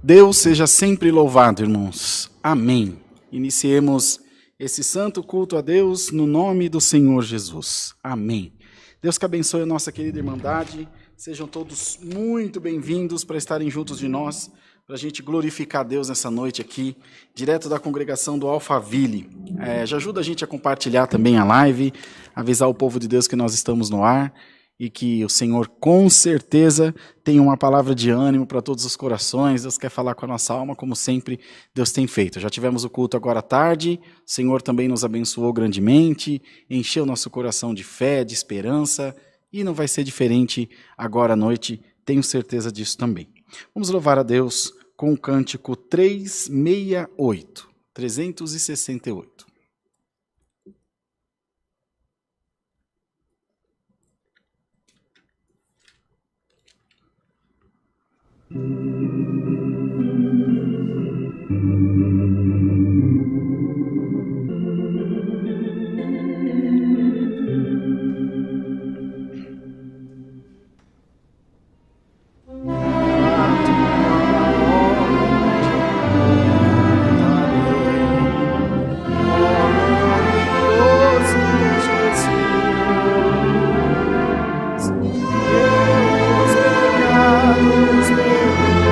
Deus seja sempre louvado, irmãos. Amém. Iniciemos esse santo culto a Deus no nome do Senhor Jesus. Amém. Deus que abençoe a nossa querida Irmandade. Sejam todos muito bem-vindos para estarem juntos de nós, para a gente glorificar Deus nessa noite aqui, direto da congregação do Alphaville. Já ajuda a gente a compartilhar também a live, avisar o povo de Deus que nós estamos no ar e que o Senhor com certeza tem uma palavra de ânimo para todos os corações. Deus quer falar com a nossa alma, como sempre Deus tem feito. Já tivemos o culto agora à tarde, o Senhor também nos abençoou grandemente, encheu nosso coração de fé, de esperança, e não vai ser diferente agora à noite, tenho certeza disso também. Vamos louvar a Deus com o cântico 368. Meus pecados perdoados.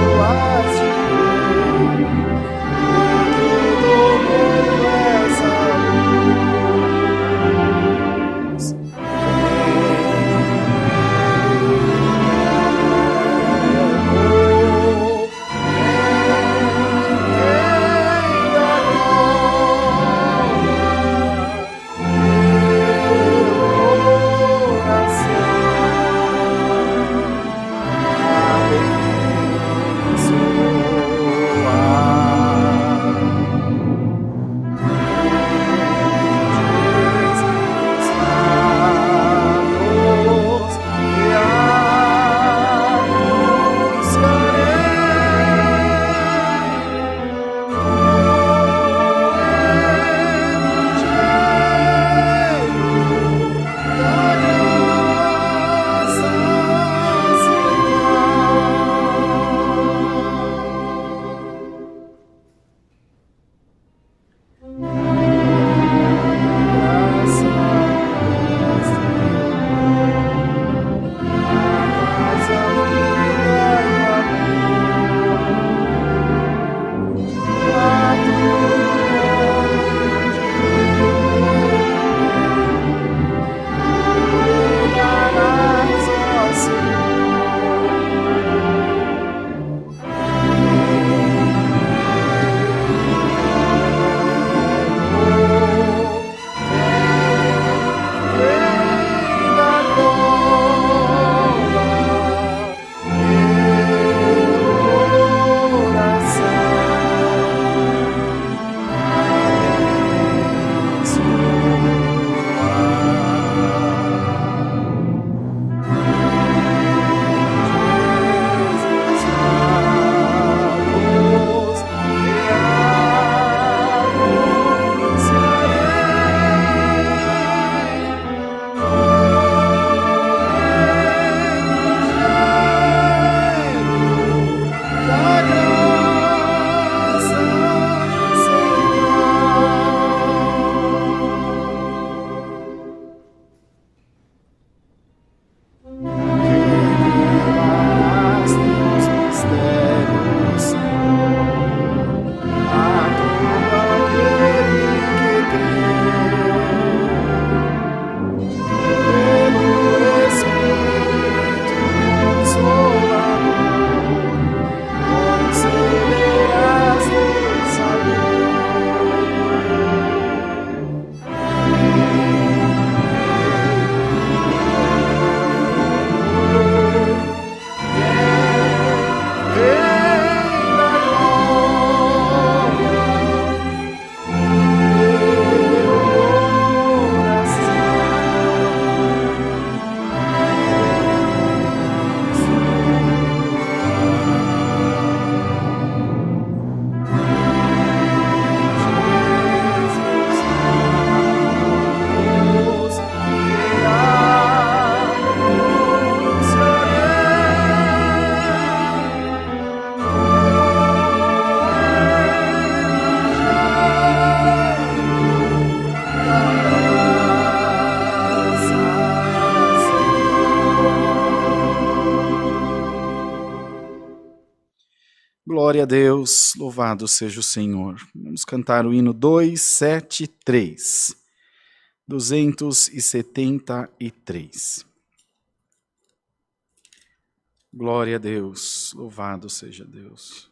Glória a Deus, louvado seja o Senhor. Vamos cantar o hino 273. 273. Glória a Deus, louvado seja Deus.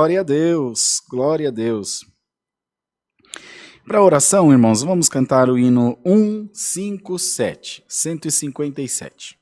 Glória a Deus, glória a Deus. Para a oração, irmãos, vamos cantar o hino 157, 157.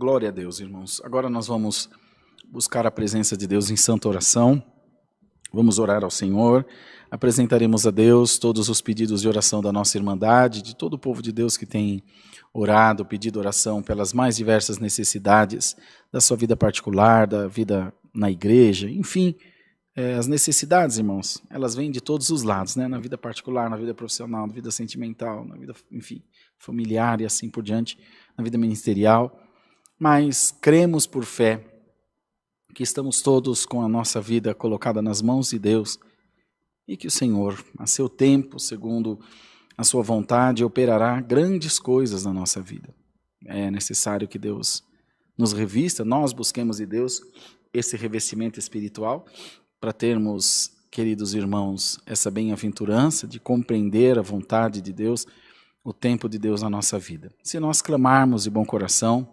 Glória a Deus, irmãos. Agora nós vamos buscar a presença de Deus em santa oração. Vamos orar ao Senhor. Apresentaremos a Deus todos os pedidos de oração da nossa Irmandade, de todo o povo de Deus que tem orado, pedido oração pelas mais diversas necessidades da sua vida particular, da vida na igreja, enfim, as necessidades, irmãos, elas vêm de todos os lados, né? Na vida particular, na vida profissional, na vida sentimental, na vida, enfim, familiar e assim por diante, na vida ministerial. Mas cremos por fé que estamos todos com a nossa vida colocada nas mãos de Deus e que o Senhor, a seu tempo, segundo a sua vontade, operará grandes coisas na nossa vida. É necessário que Deus nos revista, nós busquemos de Deus esse revestimento espiritual para termos, queridos irmãos, essa bem-aventurança de compreender a vontade de Deus, o tempo de Deus na nossa vida. Se nós clamarmos de bom coração,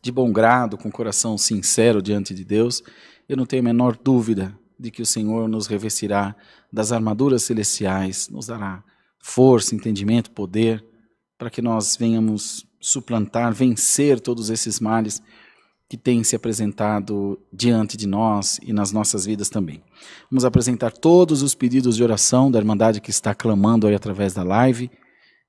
de bom grado, com coração sincero diante de Deus, eu não tenho a menor dúvida de que o Senhor nos revestirá das armaduras celestiais, nos dará força, entendimento, poder, para que nós venhamos suplantar, vencer todos esses males que têm se apresentado diante de nós e nas nossas vidas também. Vamos apresentar todos os pedidos de oração da Irmandade que está clamando aí através da live.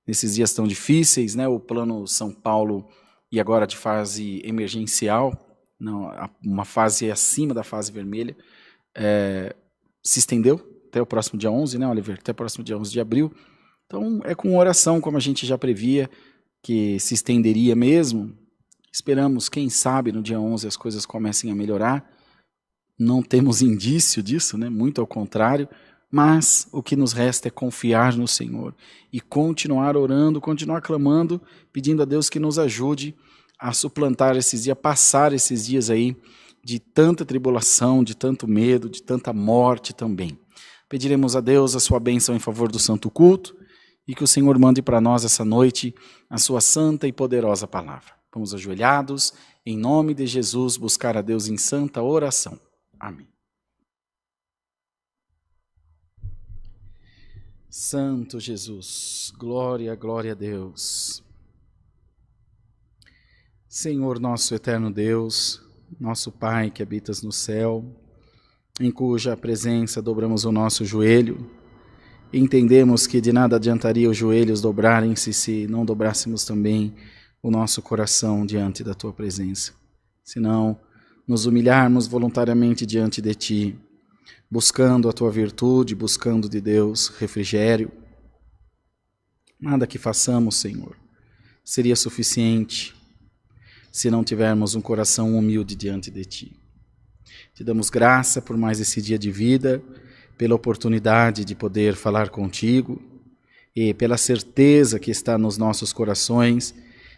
Nesses dias tão difíceis, né? O plano São Paulo e agora de fase emergencial, não, uma fase acima da fase vermelha, se estendeu até o próximo dia 11, né, Oliver? Até o próximo dia 11 de abril. Então, é com oração, como a gente já previa, que se estenderia mesmo. Esperamos, quem sabe, no dia 11 as coisas comecem a melhorar. Não temos indício disso, né? Muito ao contrário. Mas o que nos resta é confiar no Senhor e continuar orando, continuar clamando, pedindo a Deus que nos ajude a suplantar esses dias, passar esses dias aí de tanta tribulação, de tanto medo, de tanta morte também. Pediremos a Deus a sua bênção em favor do santo culto e que o Senhor mande para nós essa noite a sua santa e poderosa palavra. Vamos ajoelhados, em nome de Jesus, buscar a Deus em santa oração. Amém. Santo Jesus, glória, glória a Deus. Senhor nosso eterno Deus, nosso Pai que habitas no céu, em cuja presença dobramos o nosso joelho, e entendemos que de nada adiantaria os joelhos dobrarem-se se não dobrássemos também o nosso coração diante da Tua presença. Se não nos humilharmos voluntariamente diante de Ti, buscando a Tua virtude, buscando de Deus refrigério. Nada que façamos, Senhor, seria suficiente se não tivermos um coração humilde diante de Ti. Te damos graça por mais esse dia de vida, pela oportunidade de poder falar contigo e pela certeza que está nos nossos corações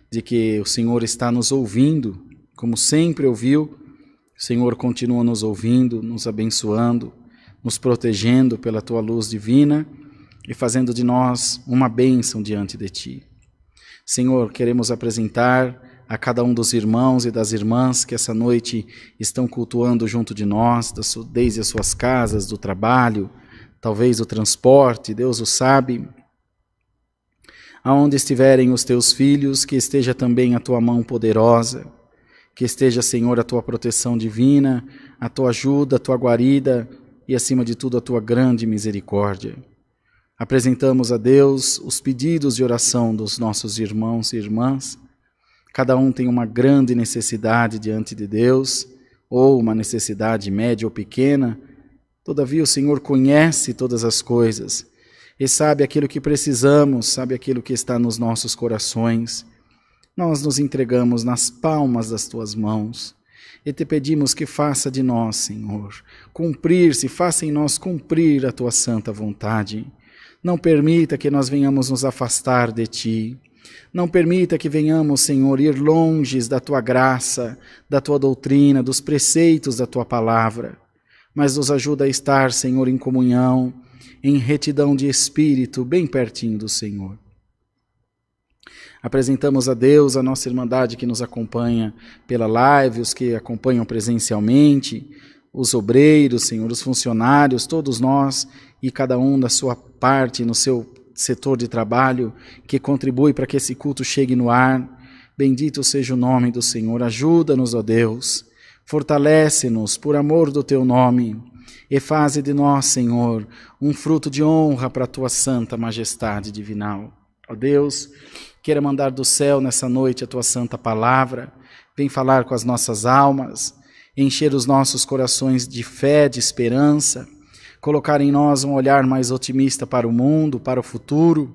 de que o Senhor está nos ouvindo, como sempre ouviu. O Senhor continua nos ouvindo, nos abençoando, nos protegendo pela Tua luz divina e fazendo de nós uma bênção diante de Ti. Senhor, queremos apresentar a cada um dos irmãos e das irmãs que essa noite estão cultuando junto de nós, desde as suas casas, do trabalho, talvez do transporte, Deus o sabe. Aonde estiverem os Teus filhos, que esteja também a Tua mão poderosa, que esteja, Senhor, a Tua proteção divina, a Tua ajuda, a Tua guarida e, acima de tudo, a Tua grande misericórdia. Apresentamos a Deus os pedidos de oração dos nossos irmãos e irmãs. Cada um tem uma grande necessidade diante de Deus, ou uma necessidade média ou pequena. Todavia o Senhor conhece todas as coisas e sabe aquilo que precisamos, sabe aquilo que está nos nossos corações. Nós nos entregamos nas palmas das Tuas mãos e Te pedimos que faça de nós, Senhor, faça em nós cumprir a Tua santa vontade. Não permita que nós venhamos nos afastar de Ti. Não permita que venhamos, Senhor, ir longe da Tua graça, da Tua doutrina, dos preceitos da Tua palavra, mas nos ajuda a estar, Senhor, em comunhão, em retidão de espírito, bem pertinho do Senhor. Apresentamos a Deus a nossa Irmandade que nos acompanha pela live, os que acompanham presencialmente, os obreiros, Senhor, os funcionários, todos nós e cada um da sua parte, no seu setor de trabalho, que contribui para que esse culto chegue no ar. Bendito seja o nome do Senhor. Ajuda-nos, ó Deus. Fortalece-nos por amor do teu nome. E faze de nós, Senhor, um fruto de honra para a tua santa majestade divinal. Ó Deus, queira mandar do céu nessa noite a tua santa palavra. Vem falar com as nossas almas, encher os nossos corações de fé, de esperança, colocar em nós um olhar mais otimista para o mundo, para o futuro,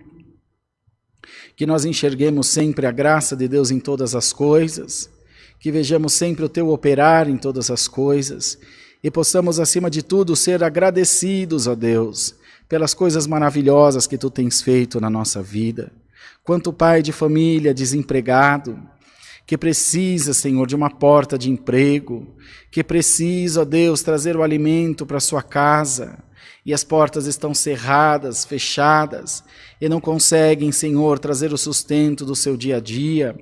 que nós enxerguemos sempre a graça de Deus em todas as coisas, que vejamos sempre o teu operar em todas as coisas e possamos, acima de tudo, ser agradecidos a Deus pelas coisas maravilhosas que tu tens feito na nossa vida. Quanto pai de família desempregado, que precisa, Senhor, de uma porta de emprego, que precisa, ó Deus, trazer o alimento para sua casa, e as portas estão cerradas, fechadas, e não conseguem, Senhor, trazer o sustento do seu dia a dia.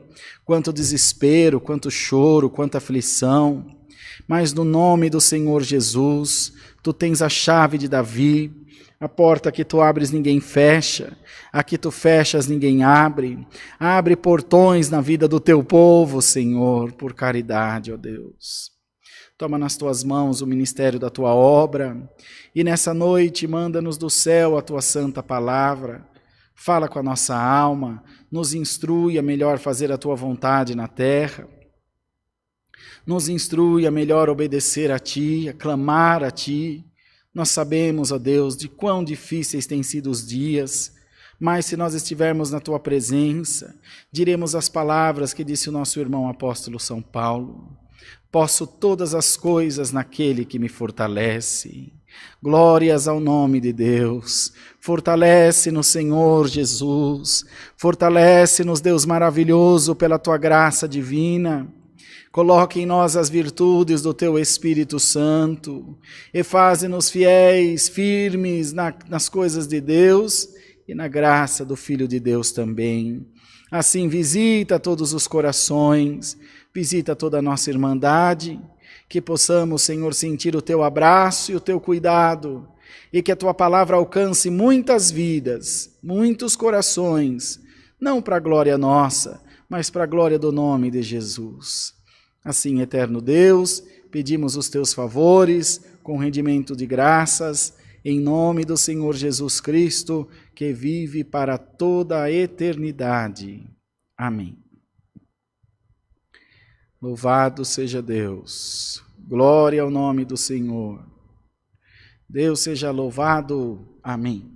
Quanto desespero, quanto choro, quanta aflição. Mas no nome do Senhor Jesus, tu tens a chave de Davi, a porta que tu abres ninguém fecha, a que tu fechas ninguém abre. Abre portões na vida do teu povo, Senhor, por caridade, ó Deus. Toma nas tuas mãos o ministério da tua obra e nessa noite manda-nos do céu a tua santa palavra. Fala com a nossa alma, nos instrui a melhor fazer a tua vontade na terra. Nos instrui a melhor obedecer a ti, a clamar a ti. Nós sabemos, ó Deus, de quão difíceis têm sido os dias, mas se nós estivermos na tua presença, diremos as palavras que disse o nosso irmão apóstolo São Paulo. Posso todas as coisas naquele que me fortalece. Glórias ao nome de Deus. Fortalece-nos, Senhor Jesus. Fortalece-nos, Deus maravilhoso, pela tua graça divina. Coloque em nós as virtudes do teu Espírito Santo e faze-nos fiéis, firmes nas coisas de Deus e na graça do Filho de Deus também. Assim, visita todos os corações, visita toda a nossa irmandade, que possamos, Senhor, sentir o teu abraço e o teu cuidado e que a tua palavra alcance muitas vidas, muitos corações, não para a glória nossa, mas para a glória do nome de Jesus. Assim, eterno Deus, pedimos os teus favores com rendimento de graças, em nome do Senhor Jesus Cristo, que vive para toda a eternidade. Amém. Louvado seja Deus. Glória ao nome do Senhor. Deus seja louvado. Amém.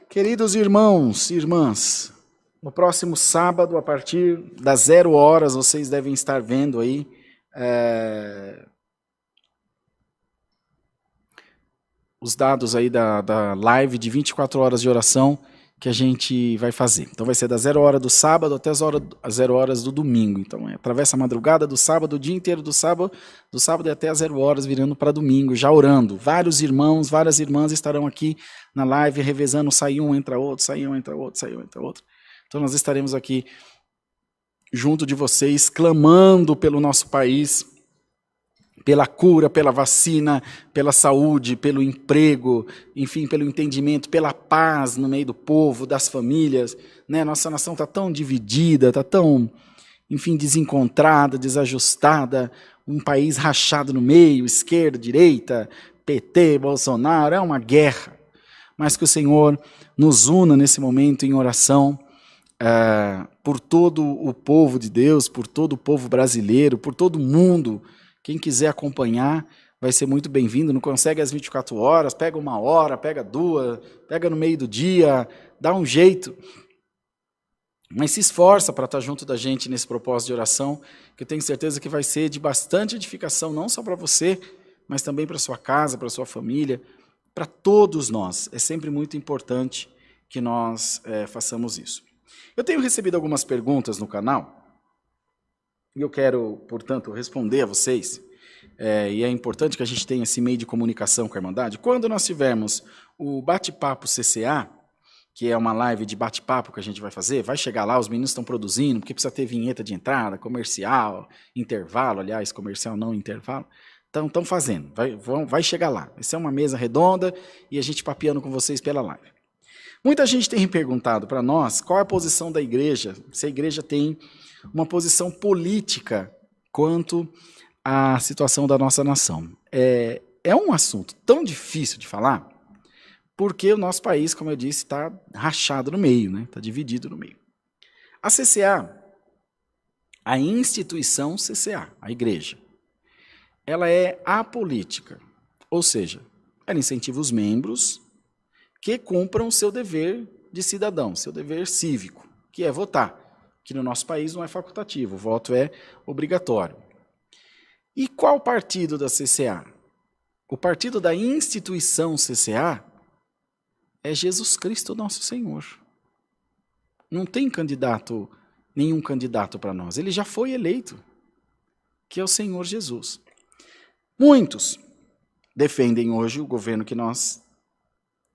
Queridos irmãos e irmãs, no próximo sábado, a partir das 0 horas, vocês devem estar vendo aí os dados aí da live de 24 horas de oração que a gente vai fazer. Então vai ser das 0 hora do sábado até as 0 horas do domingo. Então atravessa a madrugada do sábado, o dia inteiro do sábado e até as 0 horas virando para domingo, já orando. Vários irmãos, várias irmãs estarão aqui na live revezando, sai um, entra outro, sai um, entra outro, sai um, entra outro. Então nós estaremos aqui junto de vocês, clamando pelo nosso país, pela cura, pela vacina, pela saúde, pelo emprego, enfim, pelo entendimento, pela paz no meio do povo, das famílias, né? Nossa nação está tão dividida, está tão, enfim, desencontrada, desajustada, um país rachado no meio, esquerda, direita, PT, Bolsonaro, é uma guerra. Mas que o Senhor nos una nesse momento em oração, por todo o povo de Deus, por todo o povo brasileiro, por todo o mundo. Quem quiser acompanhar vai ser muito bem-vindo. Não consegue às 24 horas, pega 1 hora, pega 2, pega no meio do dia, dá um jeito. Mas se esforça para estar junto da gente nesse propósito de oração, que eu tenho certeza que vai ser de bastante edificação, não só para você, mas também para sua casa, para sua família, para todos nós. É sempre muito importante que nós façamos isso. Eu tenho recebido algumas perguntas no canal, e eu quero, portanto, responder a vocês, e é importante que a gente tenha esse meio de comunicação com a Irmandade. Quando nós tivermos o Bate-Papo CCA, que é uma live de bate-papo que a gente vai fazer, vai chegar lá, os meninos estão produzindo, porque precisa ter vinheta de entrada, comercial, intervalo, aliás, comercial não intervalo, estão fazendo, vai chegar lá. Vai ser uma mesa redonda e a gente papeando com vocês pela live. Muita gente tem perguntado para nós qual é a posição da igreja, se a igreja tem uma posição política quanto à situação da nossa nação. É um assunto tão difícil de falar, porque o nosso país, como eu disse, está rachado no meio, né? Está dividido no meio. A CCA, a instituição CCA, a igreja, ela é apolítica, ou seja, ela incentiva os membros que cumpram o seu dever de cidadão, seu dever cívico, que é votar, que no nosso país não é facultativo, o voto é obrigatório. E qual partido da CCA? O partido da instituição CCA é Jesus Cristo, nosso Senhor. Não tem nenhum candidato para nós. Ele já foi eleito, que é o Senhor Jesus. Muitos defendem hoje o governo que nós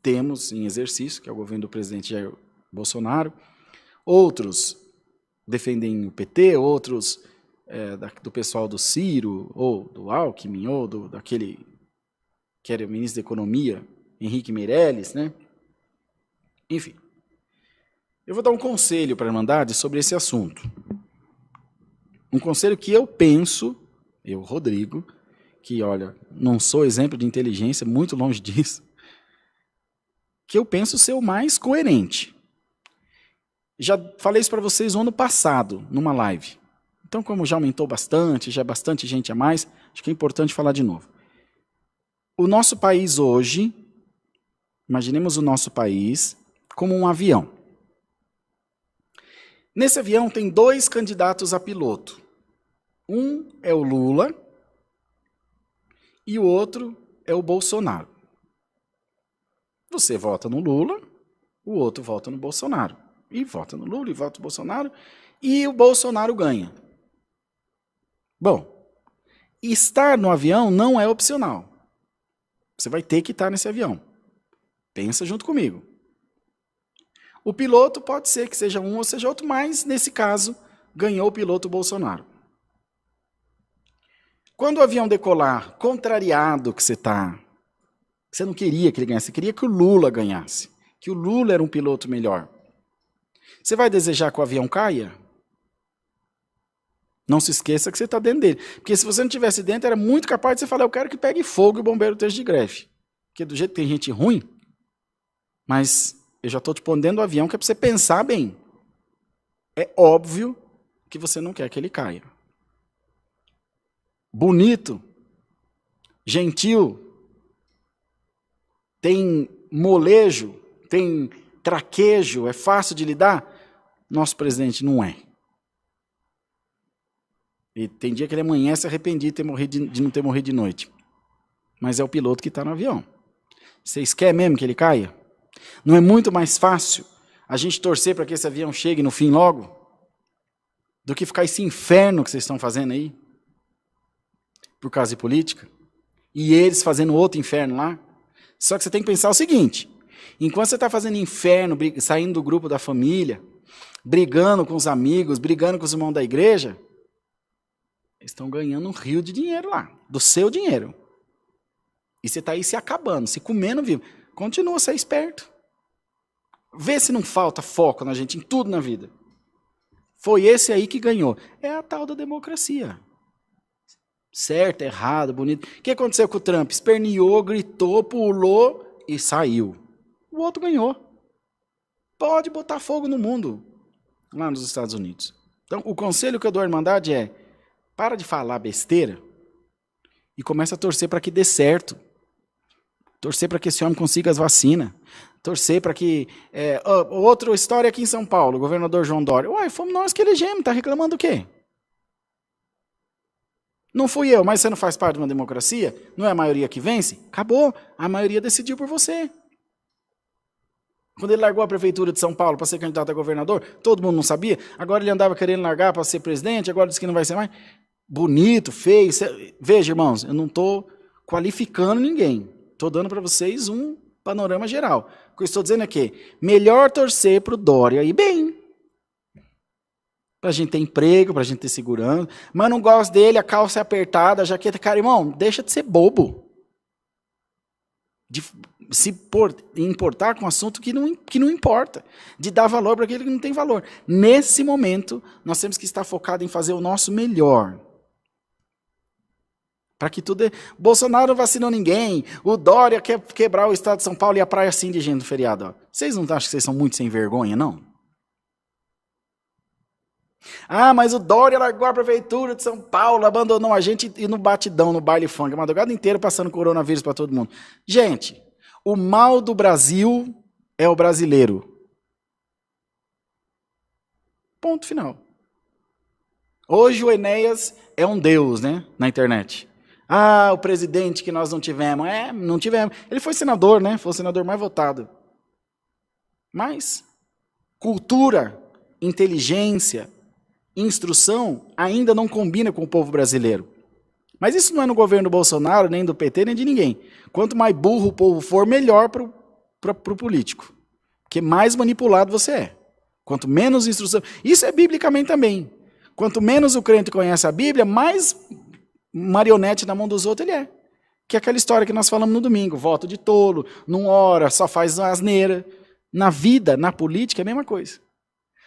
temos em exercício, que é o governo do presidente Jair Bolsonaro. Outros defendem o PT, outros do pessoal do Ciro, ou do Alckmin, ou daquele que era o ministro da Economia, Henrique Meirelles, né? Enfim. Eu vou dar um conselho para a Irmandade sobre esse assunto. Um conselho que eu penso, Rodrigo, que, olha, não sou exemplo de inteligência, muito longe disso, que eu penso ser o mais coerente. Já falei isso para vocês no ano passado, numa live. Então, como já aumentou bastante, já é bastante gente a mais, acho que é importante falar de novo. O nosso país hoje, imaginemos o nosso país como um avião. Nesse avião tem 2 candidatos a piloto. Um é o Lula e o outro é o Bolsonaro. Você vota no Lula, o outro vota no Bolsonaro. E vota no Lula e vota no Bolsonaro, e o Bolsonaro ganha. Bom, estar no avião não é opcional. Você vai ter que estar nesse avião. Pensa junto comigo. O piloto pode ser que seja um ou seja outro, mas, nesse caso, ganhou o piloto Bolsonaro. Quando o avião decolar, contrariado que você está, você não queria que ele ganhasse, você queria que o Lula ganhasse, que o Lula era um piloto melhor. Você vai desejar que o avião caia? Não se esqueça que você está dentro dele. Porque se você não estivesse dentro, era muito capaz de você falar, eu quero que pegue fogo e o bombeiro esteja de greve. Porque do jeito que tem gente ruim, mas eu já estou te pondo dentro do avião que é para você pensar bem. É óbvio que você não quer que ele caia. Bonito, gentil, tem molejo, tem traquejo, é fácil de lidar? Nosso presidente não é. E tem dia que ele amanhece arrependido de não ter morrido de noite. Mas é o piloto que está no avião. Vocês querem mesmo que ele caia? Não é muito mais fácil a gente torcer para que esse avião chegue no fim logo? Do que ficar esse inferno que vocês estão fazendo aí? Por causa de política? E eles fazendo outro inferno lá? Só que você tem que pensar o seguinte: enquanto você está fazendo inferno, saindo do grupo da família, brigando com os amigos, brigando com os irmãos da igreja, eles estão ganhando um rio de dinheiro lá, do seu dinheiro. E você está aí se acabando, se comendo vivo. Continua a ser esperto. Vê se não falta foco na gente, em tudo na vida. Foi esse aí que ganhou. É a tal da democracia. Certo, errado, bonito. O que aconteceu com o Trump? Esperneou, gritou, pulou e saiu. O outro ganhou. Pode botar fogo no mundo, lá nos Estados Unidos. Então, o conselho que eu dou à Irmandade é: para de falar besteira e começa a torcer para que dê certo. Torcer para que esse homem consiga as vacinas. Torcer para que... outra história aqui em São Paulo, o governador João Dória. Uai, fomos nós que elegemos, está reclamando do quê? Não fui eu, mas você não faz parte de uma democracia? Não é a maioria que vence? Acabou, a maioria decidiu por você. Quando ele largou a prefeitura de São Paulo para ser candidato a governador, todo mundo não sabia. Agora ele andava querendo largar para ser presidente, agora diz que não vai ser mais. Bonito, feio. Veja, irmãos, eu não estou qualificando ninguém. Estou dando para vocês um panorama geral. O que eu estou dizendo é que melhor torcer para o Dória ir bem. Para a gente ter emprego, para a gente ter segurança. Mas não gosto dele, a calça é apertada, a jaqueta. Cara, irmão, deixa de ser bobo. importar com um assunto que não importa, de dar valor para aquele que não tem valor. Nesse momento, nós temos que estar focados em fazer o nosso melhor. Para que tudo... Bolsonaro não vacinou ninguém, o Dória quer quebrar o estado de São Paulo e a praia assim de gente no feriado. Ó. Vocês não acham que vocês são muito sem vergonha, não? Ah, mas o Dória largou a prefeitura de São Paulo, abandonou a gente e no batidão, no baile funk, a madrugada inteira passando coronavírus para todo mundo. Gente, o mal do Brasil é o brasileiro. Ponto final. Hoje o Enéas é um deus, né, na internet. Ah, o presidente que nós não tivemos. Não tivemos. Ele foi senador, né? Foi o senador mais votado. Mas cultura, inteligência, instrução ainda não combina com o povo brasileiro. Mas isso não é no governo do Bolsonaro, nem do PT, nem de ninguém. Quanto mais burro o povo for, melhor para o político. Porque mais manipulado você é. Quanto menos instrução... Isso é biblicamente também. Quanto menos o crente conhece a Bíblia, mais marionete na mão dos outros ele é. Que é aquela história que nós falamos no domingo. Voto de tolo, não ora, só faz asneira. Na vida, na política, é a mesma coisa.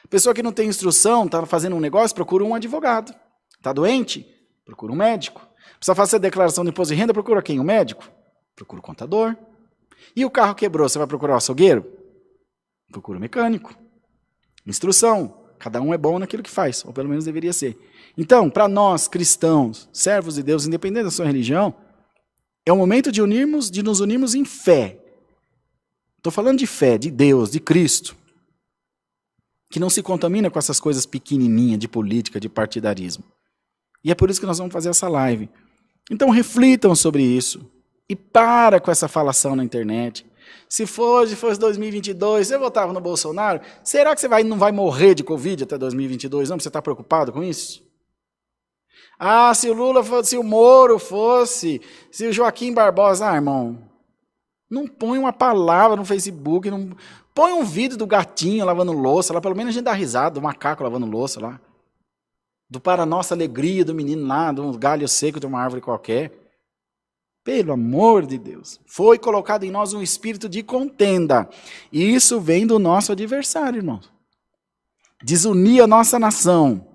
Pessoa que não tem instrução, está fazendo um negócio, procura um advogado. Está doente? Procura um médico. Precisa fazer declaração de imposto de renda, procura quem? Um médico? Procura o contador. E o carro quebrou, você vai procurar o açougueiro? Procura o mecânico. Instrução. Cada um é bom naquilo que faz, ou pelo menos deveria ser. Então, para nós, cristãos, servos de Deus, independente da sua religião, é o momento de nos unirmos em fé. Estou falando de fé, de Deus, de Cristo. Que não se contamina com essas coisas pequenininhas de política, de partidarismo. E é por isso que nós vamos fazer essa live. Então reflitam sobre isso. E para com essa falação na internet. Se fosse 2022, você votava no Bolsonaro, será que você não vai morrer de Covid até 2022? Não, você está preocupado com isso? Ah, se o Lula fosse, se o Moro fosse, se o Joaquim Barbosa... Ah, irmão, não põe uma palavra no Facebook, não... Põe um vídeo do gatinho lavando louça lá, pelo menos a gente dá risada, do macaco lavando louça lá. Do para nossa alegria do menino lá, de um galho seco de uma árvore qualquer. Pelo amor de Deus. Foi colocado em nós um espírito de contenda. E isso vem do nosso adversário, irmão. Desunir a nossa nação.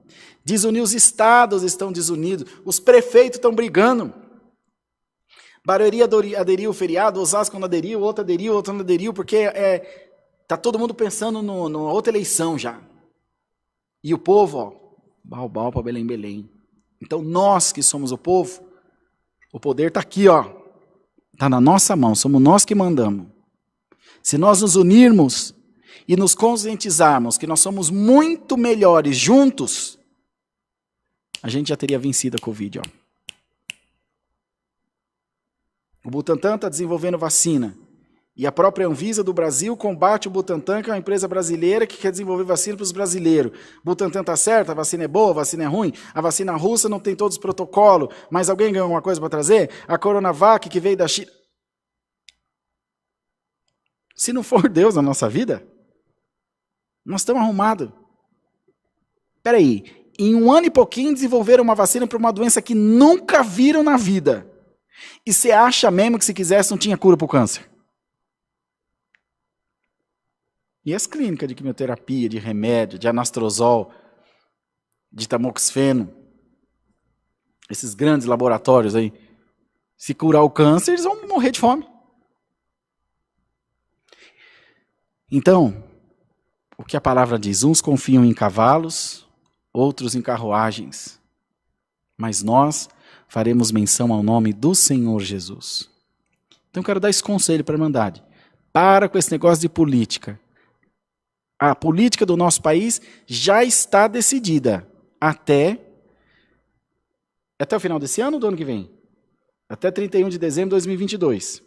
Desunir os estados estão desunidos. Os prefeitos estão brigando. Barueri aderiu o feriado, Osasco não aderiu, outro não aderiu, porque está todo mundo pensando na outra eleição já. E o povo, ó, Baubau para Belém, Belém. Então nós que somos o povo, o poder está aqui, ó. Está na nossa mão, somos nós que mandamos. Se nós nos unirmos e nos conscientizarmos que nós somos muito melhores juntos, a gente já teria vencido a Covid, ó. O Butantan está desenvolvendo vacina. E a própria Anvisa do Brasil combate o Butantan, que é uma empresa brasileira que quer desenvolver vacina para os brasileiros. O Butantan está certo, a vacina é boa, a vacina é ruim. A vacina russa não tem todos os protocolos. Mas alguém ganhou alguma coisa para trazer? A Coronavac, que veio da China. Se não for Deus na nossa vida, nós estamos arrumados. Espera aí, em 1 ano e pouquinho desenvolveram uma vacina para uma doença que nunca viram na vida. E você acha mesmo que se quisesse não tinha cura para o câncer? E as clínicas de quimioterapia, de remédio, de anastrozol, de tamoxifeno, esses grandes laboratórios aí, se curar o câncer, eles vão morrer de fome. Então, o que a palavra diz? Uns confiam em cavalos, outros em carruagens, mas nós faremos menção ao nome do Senhor Jesus. Então, eu quero dar esse conselho para a Irmandade. Para com esse negócio de política. A política do nosso país já está decidida até o final desse ano ou do ano que vem? Até 31 de dezembro de 2022.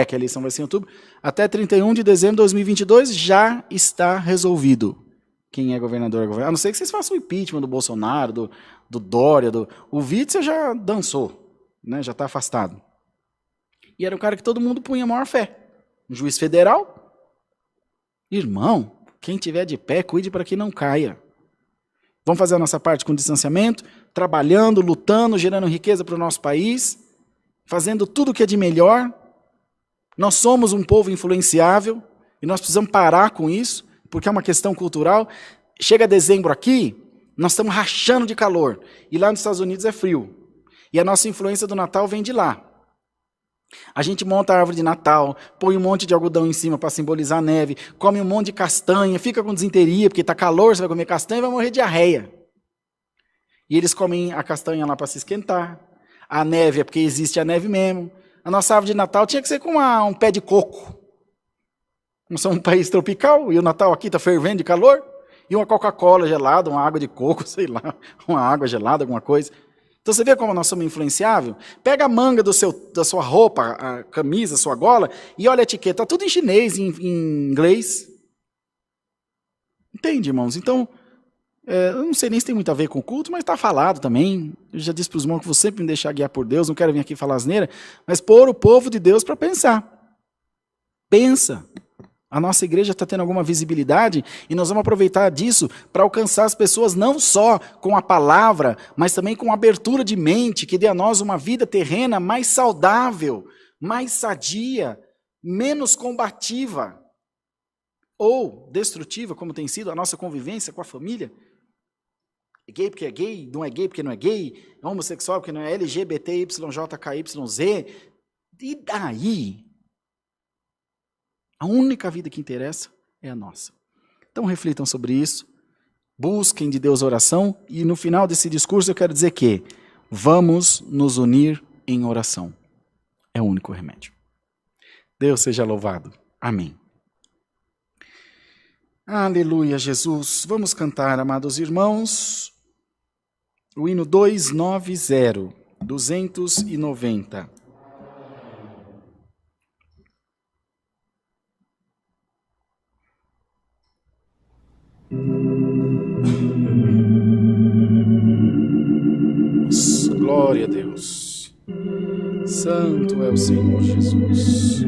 Que a eleição vai ser em outubro. Até 31 de dezembro de 2022 já está resolvido. Quem é governador é governador. A não ser que vocês façam o impeachment do Bolsonaro, do Dória. O Witzel já dançou, né? Já está afastado. E era um cara que todo mundo punha a maior fé. Um juiz federal. Irmão, quem tiver de pé, cuide para que não caia. Vamos fazer a nossa parte com distanciamento, trabalhando, lutando, gerando riqueza para o nosso país, fazendo tudo o que é de melhor, Nós somos um povo influenciável e nós precisamos parar com isso, porque é uma questão cultural. Chega dezembro aqui, nós estamos rachando de calor. E lá nos Estados Unidos é frio. E a nossa influência do Natal vem de lá. A gente monta a árvore de Natal, põe um monte de algodão em cima para simbolizar a neve, come um monte de castanha, fica com desinteria, porque está calor, você vai comer castanha e vai morrer de diarreia. E eles comem a castanha lá para se esquentar. A neve é porque existe a neve mesmo. A nossa árvore de Natal tinha que ser com um pé de coco. Nós somos um país tropical e o Natal aqui está fervendo de calor. E uma Coca-Cola gelada, uma água de coco, sei lá, uma água gelada, alguma coisa. Então você vê como nós somos influenciáveis? Pega a manga da sua roupa, a camisa, a sua gola, e olha a etiqueta, está tudo em chinês, em inglês. Entende, irmãos? Então, eu não sei nem se tem muito a ver com o culto, mas está falado também. Eu já disse para os irmãos que vou sempre me deixar guiar por Deus, não quero vir aqui falar asneira, mas pôr o povo de Deus para pensar. Pensa. A nossa igreja está tendo alguma visibilidade e nós vamos aproveitar disso para alcançar as pessoas não só com a palavra, mas também com abertura de mente, que dê a nós uma vida terrena mais saudável, mais sadia, menos combativa ou destrutiva, como tem sido a nossa convivência com a família. É gay porque é gay, não é gay porque não é gay, é homossexual porque não é LGBT, YJKYZ. E daí? A única vida que interessa é a nossa. Então reflitam sobre isso, busquem de Deus oração, e no final desse discurso eu quero dizer que vamos nos unir em oração. É o único remédio. Deus seja louvado. Amém. Aleluia, Jesus. Vamos cantar, amados irmãos, o hino 290. Glória a Deus. Santo é o Senhor Jesus.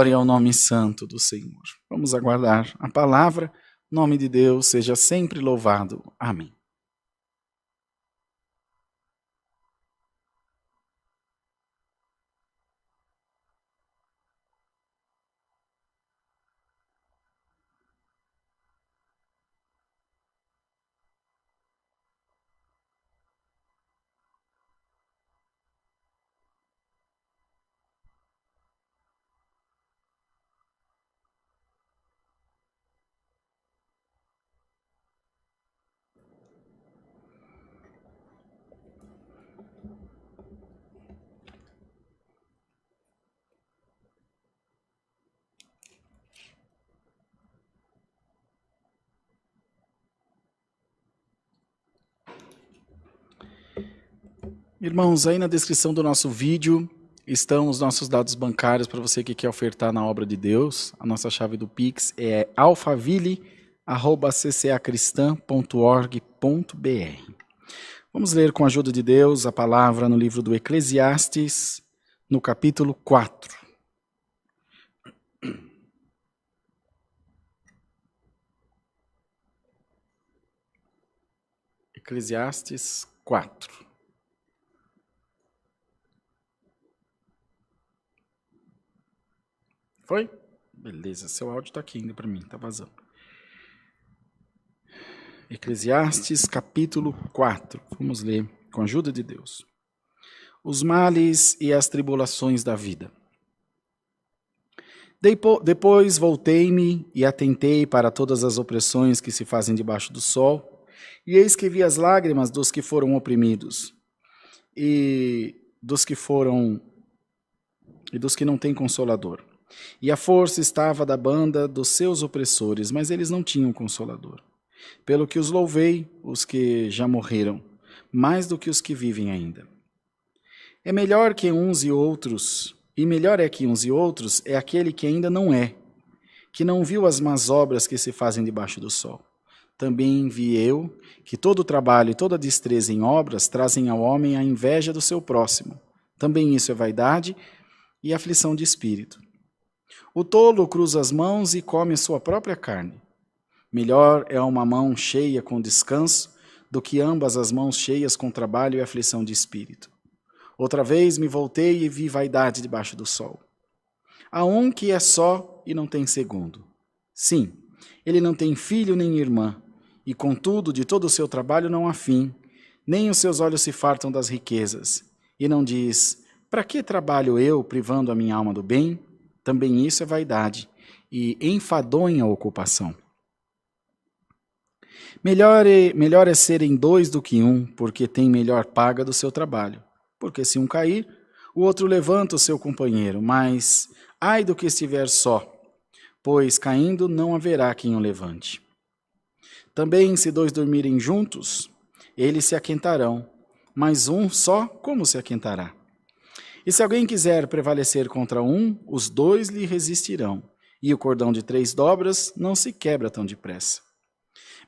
Glória ao nome santo do Senhor. Vamos aguardar a palavra. O nome de Deus seja sempre louvado. Amém. Irmãos, aí na descrição do nosso vídeo estão os nossos dados bancários para você que quer ofertar na obra de Deus. A nossa chave do Pix é alfaville@ccacristã.org.br. Vamos ler com a ajuda de Deus a palavra no livro do Eclesiastes, no capítulo 4. Eclesiastes 4. Foi? Beleza, seu áudio está aqui ainda para mim, está vazando. Eclesiastes capítulo 4. Vamos ler com a ajuda de Deus. Os males e as tribulações da vida. Depois voltei-me e atentei para todas as opressões que se fazem debaixo do sol, e eis que vi as lágrimas dos que foram oprimidos, e dos que não têm consolador. E a força estava da banda dos seus opressores, mas eles não tinham consolador. Pelo que os louvei, os que já morreram, mais do que os que vivem ainda. Melhor é que uns e outros é aquele que ainda não é, que não viu as más obras que se fazem debaixo do sol. Também vi eu que todo trabalho e toda destreza em obras trazem ao homem a inveja do seu próximo. Também isso é vaidade e aflição de espírito. O tolo cruza as mãos e come a sua própria carne. Melhor é uma mão cheia com descanso do que ambas as mãos cheias com trabalho e aflição de espírito. Outra vez me voltei e vi vaidade debaixo do sol. Há um que é só e não tem segundo. Sim, ele não tem filho nem irmã, e contudo de todo o seu trabalho não há fim, nem os seus olhos se fartam das riquezas. E não diz, para que trabalho eu privando a minha alma do bem? Também isso é vaidade e enfadonha ocupação. Melhor é serem dois do que um, porque tem melhor paga do seu trabalho. Porque se um cair, o outro levanta o seu companheiro, mas ai do que estiver só, pois caindo não haverá quem o levante. Também se dois dormirem juntos, eles se aquentarão, mas um só como se aquentará? E se alguém quiser prevalecer contra um, os dois lhe resistirão, e o cordão de 3 dobras não se quebra tão depressa.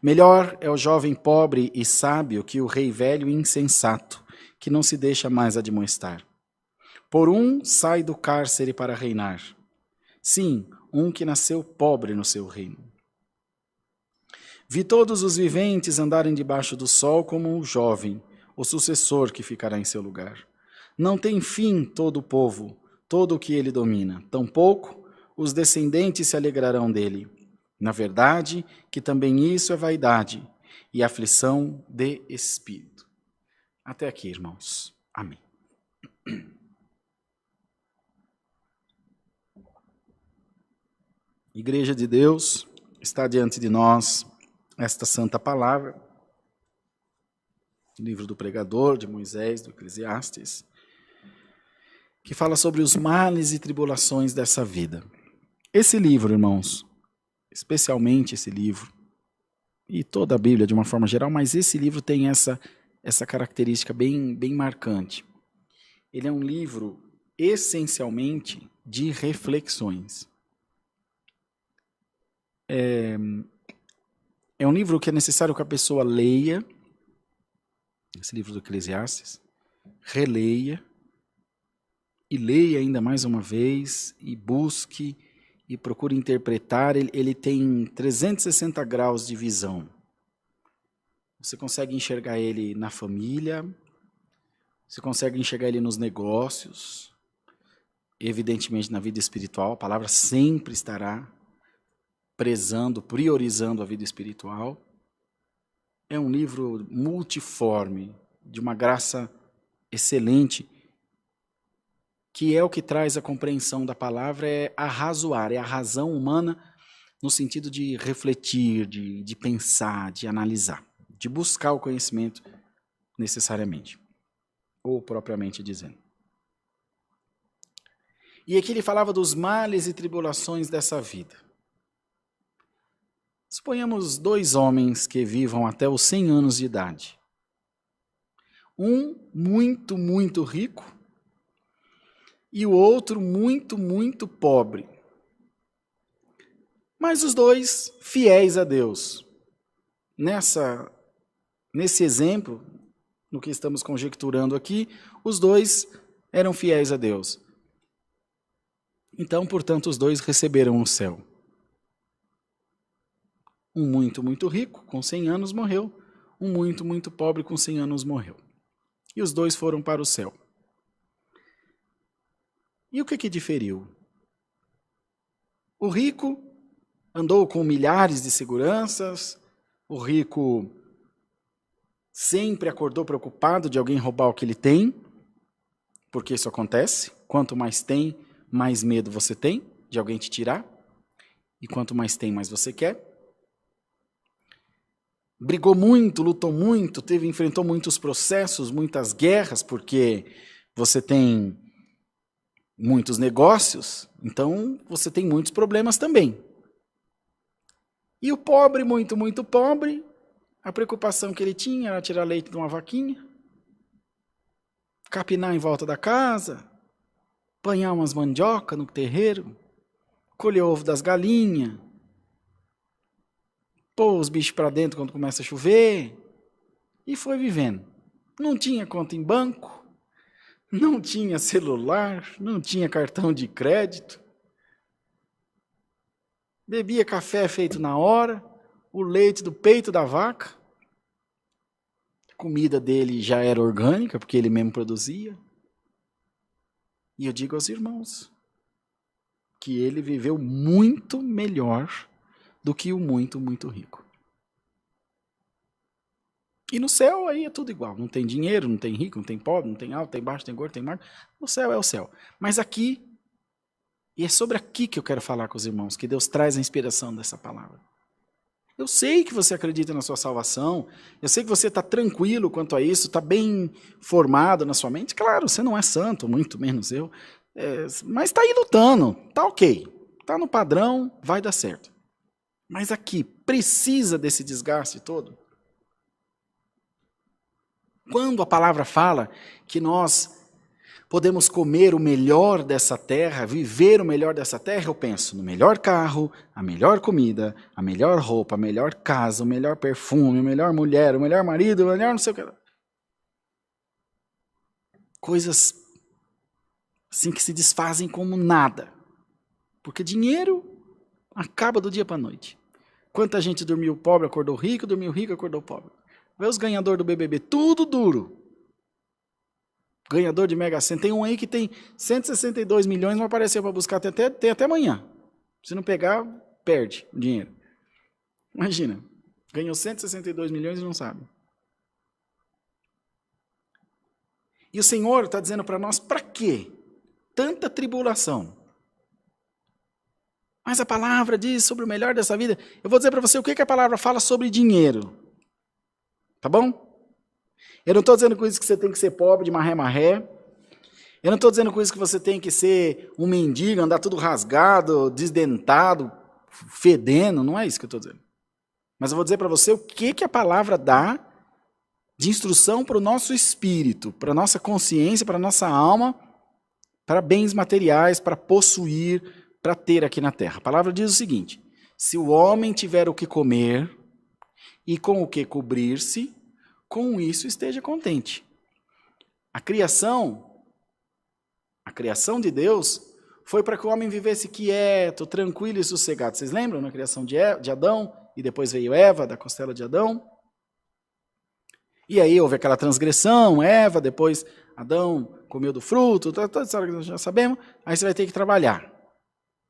Melhor é o jovem pobre e sábio que o rei velho e insensato, que não se deixa mais admoestar. Por um sai do cárcere para reinar. Sim, um que nasceu pobre no seu reino. Vi todos os viventes andarem debaixo do sol como um jovem, o sucessor que ficará em seu lugar. Não tem fim todo o povo, todo o que ele domina. Tampouco os descendentes se alegrarão dele. Na verdade, que também isso é vaidade e aflição de espírito. Até aqui, irmãos. Amém. Igreja de Deus, está diante de nós esta santa palavra, livro do pregador, de Moisés, do Eclesiastes, que fala sobre os males e tribulações dessa vida. Esse livro, irmãos, especialmente esse livro, e toda a Bíblia de uma forma geral, mas esse livro tem essa característica bem marcante. Ele é um livro essencialmente de reflexões. É um livro que é necessário que a pessoa leia, esse livro do Eclesiastes, releia e leia ainda mais uma vez, e busque, e procure interpretar. Ele tem 360 graus de visão. Você consegue enxergar ele na família, você consegue enxergar ele nos negócios, evidentemente na vida espiritual. A palavra sempre estará prezando, priorizando a vida espiritual. É um livro multiforme, de uma graça excelente, que é o que traz a compreensão da palavra, é arrazoar, é a razão humana no sentido de refletir, de pensar, de analisar, de buscar o conhecimento necessariamente, ou propriamente dizendo. E aqui ele falava dos males e tribulações dessa vida. Suponhamos 2 homens que vivam até os 100 anos de idade. Um muito, muito rico e o outro muito, muito pobre. Mas os 2 fiéis a Deus. Nesse exemplo, no que estamos conjecturando aqui, os 2 eram fiéis a Deus. Então, portanto, os 2 receberam o céu. Um muito, muito rico, com 100 anos, morreu. Um muito, muito pobre, com 100 anos, morreu. E os 2 foram para o céu. E o que diferiu? O rico andou com milhares de seguranças, o rico sempre acordou preocupado de alguém roubar o que ele tem, porque isso acontece. Quanto mais tem, mais medo você tem de alguém te tirar. E quanto mais tem, mais você quer. Brigou muito, lutou muito, enfrentou muitos processos, muitas guerras, porque você tem muitos negócios, então você tem muitos problemas também. E o pobre, muito, muito pobre, a preocupação que ele tinha era tirar leite de uma vaquinha, capinar em volta da casa, apanhar umas mandioca no terreiro, colher ovo das galinhas, pôr os bichos para dentro quando começa a chover, e foi vivendo. Não tinha conta em banco, não tinha celular, não tinha cartão de crédito, bebia café feito na hora, o leite do peito da vaca, a comida dele já era orgânica, porque ele mesmo produzia. E eu digo aos irmãos que ele viveu muito melhor do que o muito, muito rico. E no céu aí é tudo igual. Não tem dinheiro, não tem rico, não tem pobre, não tem alto, tem baixo, tem gordo, tem magro. O céu é o céu. Mas aqui, e é sobre aqui que eu quero falar com os irmãos, que Deus traz a inspiração dessa palavra. Eu sei que você acredita na sua salvação, eu sei que você está tranquilo quanto a isso, está bem formado na sua mente. Claro, você não é santo, muito menos eu, mas está aí lutando, está ok, está no padrão, vai dar certo. Mas aqui, precisa desse desgaste todo? Quando a palavra fala que nós podemos comer o melhor dessa terra, viver o melhor dessa terra, eu penso no melhor carro, a melhor comida, a melhor roupa, a melhor casa, o melhor perfume, a melhor mulher, o melhor marido, o melhor não sei o que. Coisas assim que se desfazem como nada. Porque dinheiro acaba do dia para a noite. Quanta gente dormiu pobre, acordou rico, dormiu rico, acordou pobre. Vê os ganhadores do BBB, tudo duro. Ganhador de Mega Sena. Tem um aí que tem 162 milhões, não apareceu para buscar, tem até amanhã. Se não pegar, perde o dinheiro. Imagina, ganhou 162 milhões e não sabe. E o Senhor está dizendo para nós, para quê? Tanta tribulação. Mas a palavra diz sobre o melhor dessa vida. Eu vou dizer para você o que a palavra fala sobre dinheiro. Tá bom? Eu não estou dizendo com isso que você tem que ser pobre de marré-marré. Eu não estou dizendo com isso que você tem que ser um mendigo, andar tudo rasgado, desdentado, fedendo. Não é isso que eu estou dizendo. Mas eu vou dizer para você o que a palavra dá de instrução para o nosso espírito, para a nossa consciência, para a nossa alma, para bens materiais, para possuir, para ter aqui na terra. A palavra diz o seguinte: se o homem tiver o que comer e com o que cobrir-se, com isso esteja contente. A criação criação de Deus, foi para que o homem vivesse quieto, tranquilo e sossegado. Vocês lembram na criação de Adão? E depois veio Eva, da costela de Adão. E aí houve aquela transgressão, Eva, depois Adão comeu do fruto, toda essa história que nós já sabemos. Aí você vai ter que trabalhar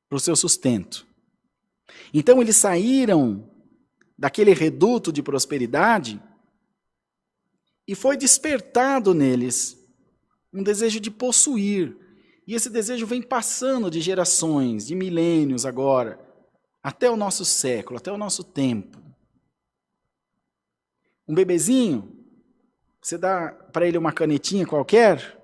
para o seu sustento. Então eles saíram daquele reduto de prosperidade e foi despertado neles um desejo de possuir. E esse desejo vem passando de gerações, de milênios agora, até o nosso século, até o nosso tempo. Um bebezinho, você dá para ele uma canetinha qualquer,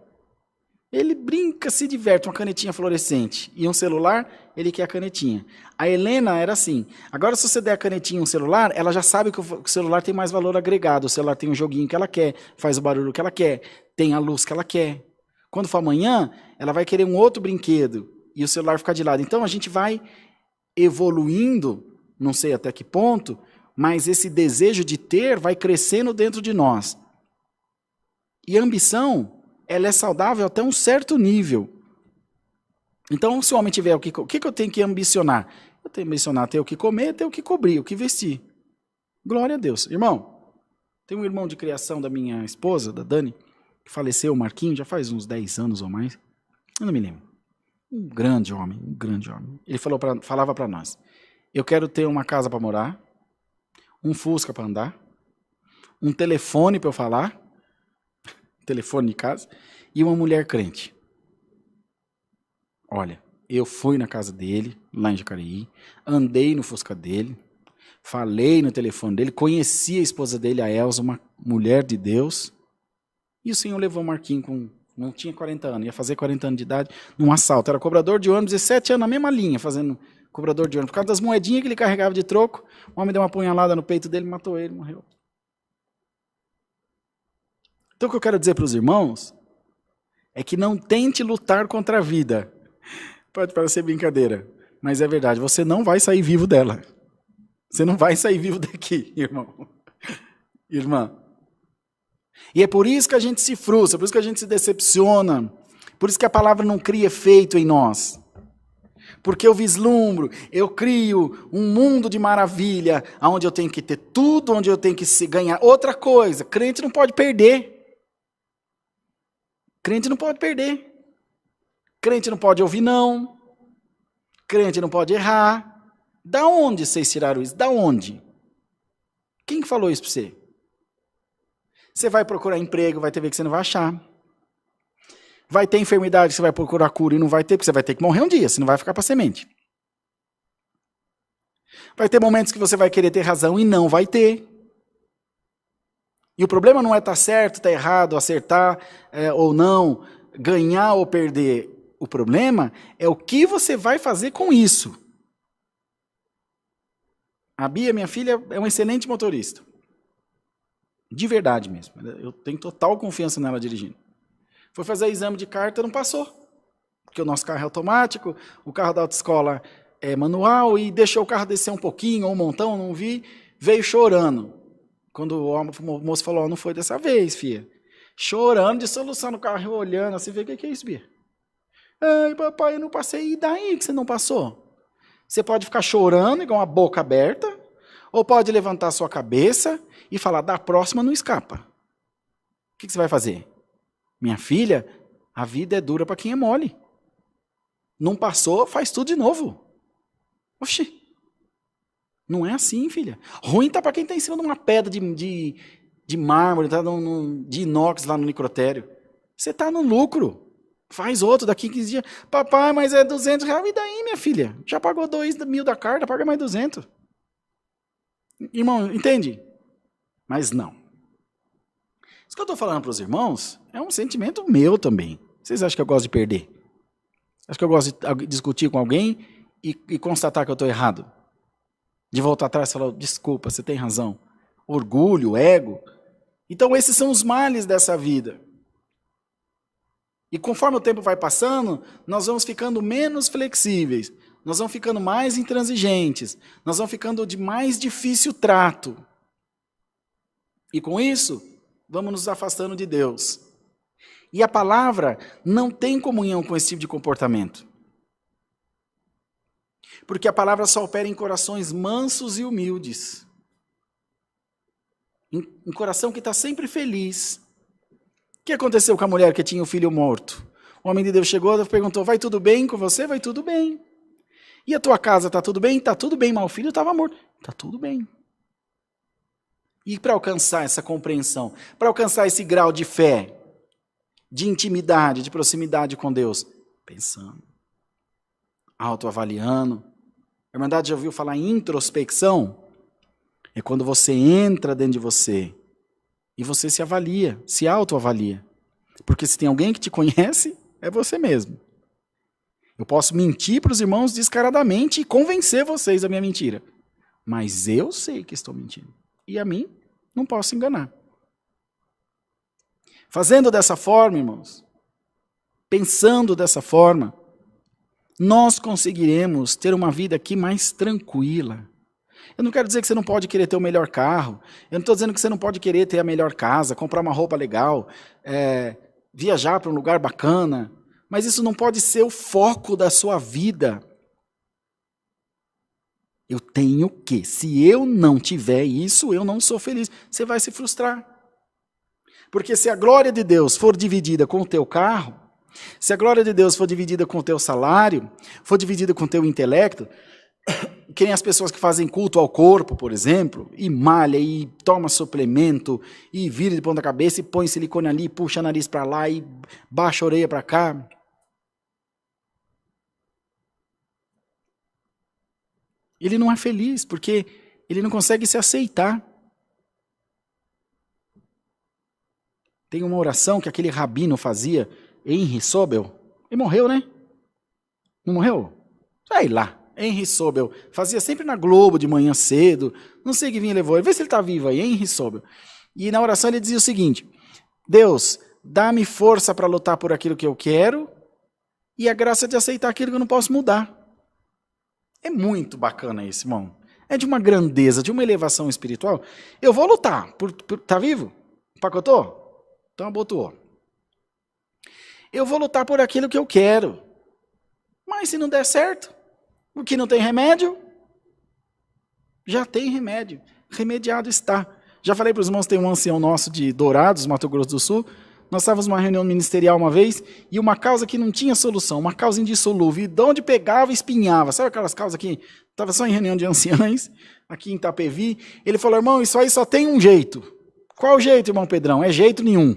ele brinca, se diverte, uma canetinha fluorescente. E um celular, ele quer a canetinha. A Helena era assim. Agora, se você der a canetinha e um celular, ela já sabe que o celular tem mais valor agregado. O celular tem um joguinho que ela quer, faz o barulho que ela quer, tem a luz que ela quer. Quando for amanhã, ela vai querer um outro brinquedo e o celular ficar de lado. Então, a gente vai evoluindo, não sei até que ponto, mas esse desejo de ter vai crescendo dentro de nós. E a ambição, ela é saudável até um certo nível. Então, se o homem tiver o que eu tenho que ambicionar? Eu tenho que ambicionar ter o que comer, ter o que cobrir, o que vestir. Glória a Deus. Irmão, tem um irmão de criação da minha esposa, da Dani, que faleceu, o Marquinhos, já faz uns 10 anos ou mais. Eu não me lembro. Um grande homem, um grande homem. Ele falava para nós, eu quero ter uma casa para morar, um Fusca para andar, um telefone para eu falar, telefone de casa, e uma mulher crente. Olha, eu fui na casa dele, lá em Jacareí, andei no Fusca dele, falei no telefone dele, conheci a esposa dele, a Elza, uma mulher de Deus, e o Senhor levou o Marquinhos não tinha 40 anos, ia fazer 40 anos de idade, num assalto. Era cobrador de ônibus, 17 anos na mesma linha, fazendo cobrador de ônibus. Por causa das moedinhas que ele carregava de troco, o homem deu uma punhalada no peito dele, matou ele, morreu. Então o que eu quero dizer para os irmãos é que não tente lutar contra a vida. Pode parecer brincadeira, mas é verdade, você não vai sair vivo dela. Você não vai sair vivo daqui, irmão. Irmã. E é por isso que a gente se frustra, por isso que a gente se decepciona, por isso que a palavra não cria efeito em nós. Porque eu vislumbro, eu crio um mundo de maravilha, onde eu tenho que ter tudo, onde eu tenho que ganhar. Outra coisa, crente não pode perder. Crente não pode perder. Crente não pode ouvir não. Crente não pode errar. Da onde vocês tiraram isso? Da onde? Quem falou isso para você? Você vai procurar emprego, vai ter ver que você não vai achar. Vai ter enfermidade que você vai procurar cura e não vai ter, porque você vai ter que morrer um dia, você não vai ficar para semente. Vai ter momentos que você vai querer ter razão e não vai ter. E o problema não é estar certo, estar errado, acertar ou não, ganhar ou perder. O problema é o que você vai fazer com isso. A Bia, minha filha, é um excelente motorista. De verdade mesmo. Eu tenho total confiança nela dirigindo. Foi fazer exame de carta, não passou. Porque o nosso carro é automático, o carro da autoescola é manual, e deixou o carro descer um pouquinho, ou um montão, não vi, veio chorando. Quando o moço falou, não foi dessa vez, filha. Chorando de solução no carro, olhando assim, vê o que é isso, Bia? Ai, papai, eu não passei. E daí que você não passou? Você pode ficar chorando, igual uma boca aberta, ou pode levantar a sua cabeça e falar, da próxima não escapa. O que você vai fazer? Minha filha, a vida é dura para quem é mole. Não passou, faz tudo de novo. Oxi. Não é assim, filha. Ruim tá para quem está em cima de uma pedra de mármore, tá de inox lá no necrotério. Você está no lucro. Faz outro daqui 15 dias. Papai, mas é R$200. E daí, minha filha? Já pagou 2.000 da carta, paga mais 200. Irmão, entende? Mas não. Isso que eu estou falando para os irmãos é um sentimento meu também. Vocês acham que eu gosto de perder? Acho que eu gosto de discutir com alguém e constatar que eu estou errado? De voltar atrás e falar, desculpa, você tem razão. Orgulho, ego. Então esses são os males dessa vida. E conforme o tempo vai passando, nós vamos ficando menos flexíveis. Nós vamos ficando mais intransigentes. Nós vamos ficando de mais difícil trato. E com isso, vamos nos afastando de Deus. E a palavra não tem comunhão com esse tipo de comportamento. Porque a palavra só opera em corações mansos e humildes. Um coração que está sempre feliz. O que aconteceu com a mulher que tinha o filho morto? O homem de Deus chegou e perguntou, vai tudo bem com você? Vai tudo bem. E a tua casa está tudo bem? Está tudo bem, mas o filho estava morto. Está tudo bem. E para alcançar essa compreensão, para alcançar esse grau de fé, de intimidade, de proximidade com Deus, pensando, autoavaliando. A Irmandade já ouviu falar em introspecção? É quando você entra dentro de você e você se avalia, se autoavalia. Porque se tem alguém que te conhece, é você mesmo. Eu posso mentir para os irmãos descaradamente e convencer vocês da minha mentira. Mas eu sei que estou mentindo. E a mim, não posso enganar. Fazendo dessa forma, irmãos, pensando dessa forma, nós conseguiremos ter uma vida aqui mais tranquila. Eu não quero dizer que você não pode querer ter o melhor carro. Eu não estou dizendo que você não pode querer ter a melhor casa, comprar uma roupa legal, viajar para um lugar bacana. Mas isso não pode ser o foco da sua vida. Eu tenho que. Se eu não tiver isso, eu não sou feliz. Você vai se frustrar. Porque se a glória de Deus for dividida com o teu carro, se a glória de Deus for dividida com o teu salário, for dividida com o teu intelecto, que nem as pessoas que fazem culto ao corpo, por exemplo, e malha, e toma suplemento, e vira de ponta cabeça, e põe silicone ali, puxa o nariz para lá, e baixa a orelha para cá. Ele não é feliz, porque ele não consegue se aceitar. Tem uma oração que aquele rabino fazia, Henry Sobel. Ele morreu, né? Não morreu? Sei lá. Henry Sobel. Fazia sempre na Globo de manhã cedo. Não sei que vinha levou. Vê se ele está vivo aí. Henry Sobel. E na oração ele dizia o seguinte: Deus, dá-me força para lutar por aquilo que eu quero e a graça de aceitar aquilo que eu não posso mudar. É muito bacana isso, irmão. É de uma grandeza, de uma elevação espiritual. Eu vou lutar. Tá vivo? Empacotou? Então abotoou. Eu vou lutar por aquilo que eu quero. Mas se não der certo, o que não tem remédio, já tem remédio. Remediado está. Já falei para os irmãos, tem um ancião nosso de Dourados, Mato Grosso do Sul. Nós estávamos numa reunião ministerial uma vez, e uma causa que não tinha solução, uma causa indissolúvel, e de onde pegava, espinhava. Sabe aquelas causas que estava só em reunião de anciães, aqui em Itapevi? Ele falou, irmão, isso aí só tem um jeito. Qual jeito, irmão Pedrão? É jeito nenhum.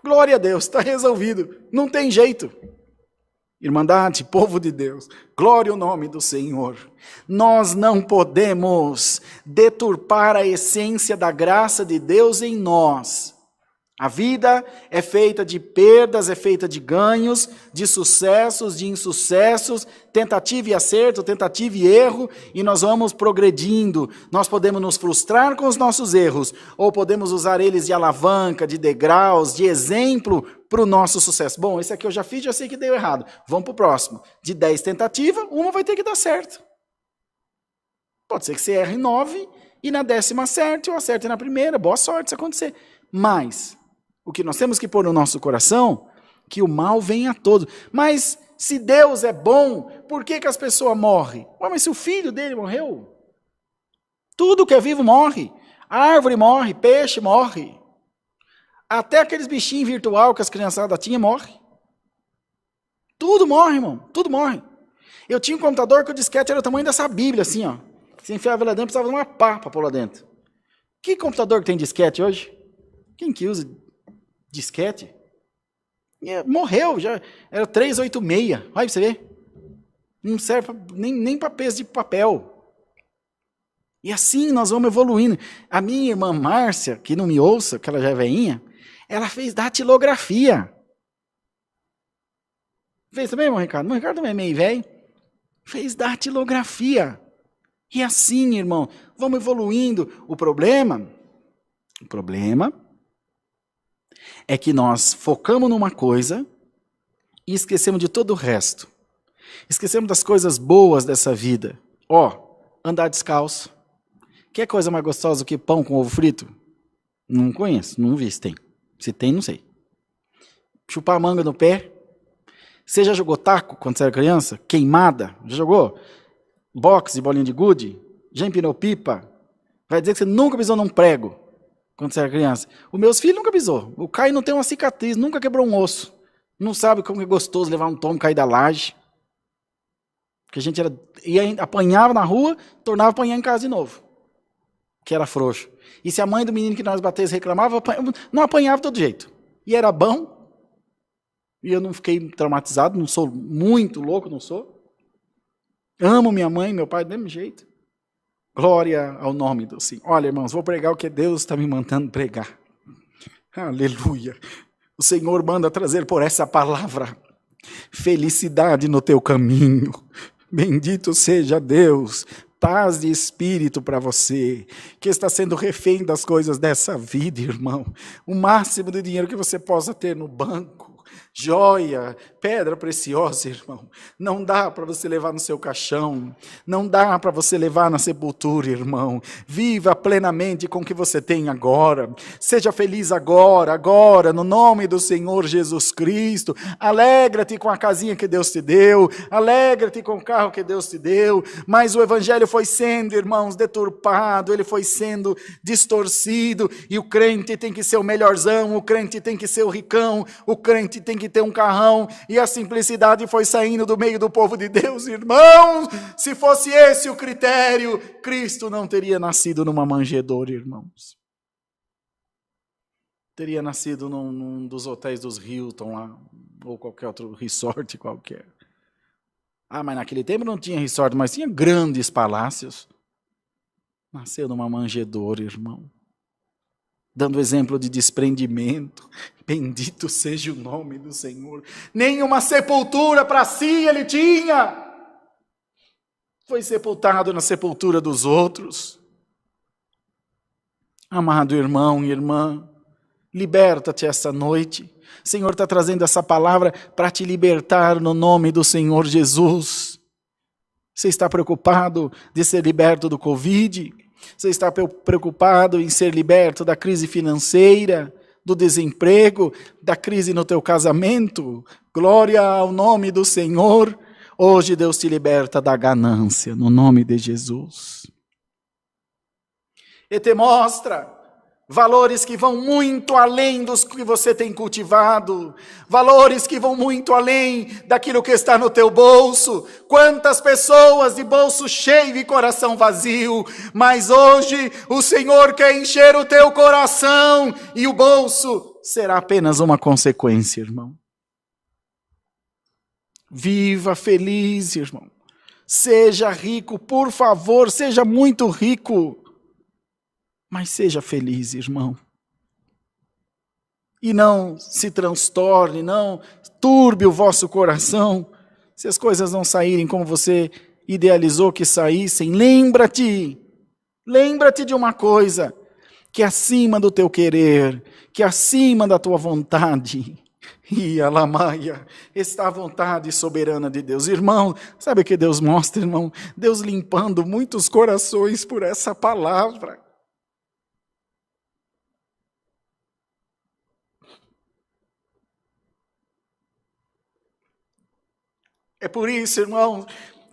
Glória a Deus, está resolvido. Não tem jeito. Irmandade, povo de Deus, glória ao nome do Senhor. Nós não podemos deturpar a essência da graça de Deus em nós. A vida é feita de perdas, é feita de ganhos, de sucessos, de insucessos, tentativa e acerto, tentativa e erro, e nós vamos progredindo. Nós podemos nos frustrar com os nossos erros, ou podemos usar eles de alavanca, de degraus, de exemplo para o nosso sucesso. Bom, esse aqui eu já fiz, já sei que deu errado. Vamos para o próximo. De 10 tentativas, uma vai ter que dar certo. Pode ser que você erre 9 e na 10ª acerte, ou acerte na primeira. Boa sorte se acontecer. Mas o que nós temos que pôr no nosso coração, que o mal vem a todos. Mas se Deus é bom, por que as pessoas morrem? Ué, mas se o filho dele morreu, tudo que é vivo morre. A árvore morre, peixe morre. Até aqueles bichinhos virtual que as criançadas tinham morre. Tudo morre, irmão. Tudo morre. Eu tinha um computador que o disquete era o tamanho dessa Bíblia, assim, ó. Se enfiava lá dentro, precisava de uma pá para pôr lá dentro. Que computador que tem disquete hoje? Quem que usa disquete? Morreu, já era 386. Olha pra você ver. Não serve nem para peso de papel. E assim nós vamos evoluindo. A minha irmã Márcia, que não me ouça, que ela já é velhinha, ela fez datilografia. Fez também, irmão Ricardo? O Ricardo também é meio velho. Fez datilografia. E assim, irmão, vamos evoluindo. O problema é que nós focamos numa coisa e esquecemos de todo o resto. Esquecemos das coisas boas dessa vida. Andar descalço. Quer coisa mais gostosa do que pão com ovo frito? Não conheço, não vi se tem. Se tem, não sei. chupar manga no pé. Você já jogou taco quando você era criança? Queimada? Já jogou? Boxe, bolinha de gude? Já empinou pipa? Vai dizer que você nunca pisou num prego quando você era criança. Os meus filhos nunca pisou. O Caio não tem uma cicatriz, nunca quebrou um osso. Não sabe como é gostoso levar um tombo e cair da laje. Porque a gente apanhava na rua, tornava a apanhar em casa de novo. Que era frouxo. E se a mãe do menino que nós batemos reclamava, não apanhava de todo jeito. E era bom. E eu não fiquei traumatizado, não sou muito louco, não sou. Amo minha mãe e meu pai do mesmo jeito. Glória ao nome do Senhor. Olha, irmãos, vou pregar o que Deus está me mandando pregar. Aleluia. O Senhor manda trazer por essa palavra felicidade no teu caminho. Bendito seja Deus. Paz de espírito para você, que está sendo refém das coisas dessa vida, irmão. O máximo de dinheiro que você possa ter no banco, joia, pedra preciosa, irmão. Não dá para você levar no seu caixão, não dá para você levar na sepultura, irmão. Viva plenamente com o que você tem agora. Seja feliz agora, no nome do Senhor Jesus Cristo. Alegra-te com a casinha que Deus te deu, alegra-te com o carro que Deus te deu, mas o evangelho foi sendo, irmãos, deturpado, ele foi sendo distorcido, e o crente tem que ser o melhorzão, o crente tem que ser o ricão, o crente tem que ter um carrão, e a simplicidade foi saindo do meio do povo de Deus, irmãos. Se fosse esse o critério, Cristo não teria nascido numa manjedoura, irmãos. Teria nascido num dos hotéis dos Hilton lá, ou qualquer outro resort qualquer. Mas naquele tempo não tinha resort, mas tinha grandes palácios. Nasceu numa manjedoura, irmão. Dando exemplo de desprendimento. Bendito seja o nome do Senhor. Nenhuma sepultura para si ele tinha. Foi sepultado na sepultura dos outros. Amado irmão e irmã, liberta-te esta noite. O Senhor está trazendo essa palavra para te libertar no nome do Senhor Jesus. Você está preocupado de ser liberto do Covid? Você está preocupado em ser liberto da crise financeira, do desemprego, da crise no teu casamento? Glória ao nome do Senhor. Hoje Deus te liberta da ganância, no nome de Jesus. E te mostra valores que vão muito além dos que você tem cultivado. Valores que vão muito além daquilo que está no teu bolso. Quantas pessoas de bolso cheio e coração vazio. Mas hoje o Senhor quer encher o teu coração. E o bolso será apenas uma consequência, irmão. Viva feliz, irmão. Seja rico, por favor, seja muito rico. Mas seja feliz, irmão. E não se transtorne, não turbe o vosso coração. Se as coisas não saírem como você idealizou que saíssem, lembra-te de uma coisa, que acima do teu querer, que acima da tua vontade, e alamaia, está a vontade soberana de Deus. Irmão, sabe o que Deus mostra, irmão? Deus limpando muitos corações por essa palavra. É por isso, irmão,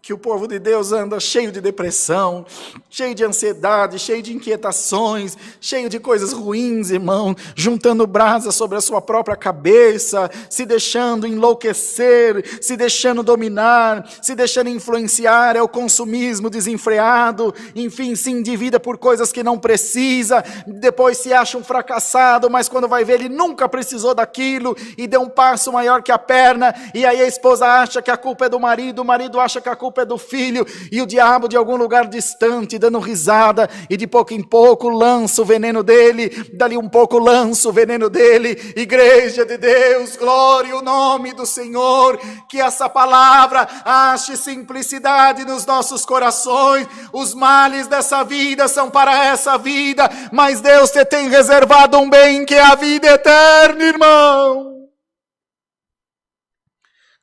que o povo de Deus anda cheio de depressão, cheio de ansiedade, cheio de inquietações, cheio de coisas ruins, irmão, juntando brasa sobre a sua própria cabeça, se deixando enlouquecer, se deixando dominar, se deixando influenciar, é o consumismo desenfreado, enfim, se endivida por coisas que não precisa, depois se acha um fracassado, mas quando vai ver, ele nunca precisou daquilo, e deu um passo maior que a perna, e aí a esposa acha que a culpa é do marido, o marido acha que a culpa é do filho, e o diabo de algum lugar distante, dando risada, e de pouco em pouco lança o veneno dele, dali um pouco lança o veneno dele. Igreja de Deus, glória ao nome do Senhor, que essa palavra ache simplicidade nos nossos corações. Os males dessa vida são para essa vida, mas Deus te tem reservado um bem que é a vida eterna, irmão.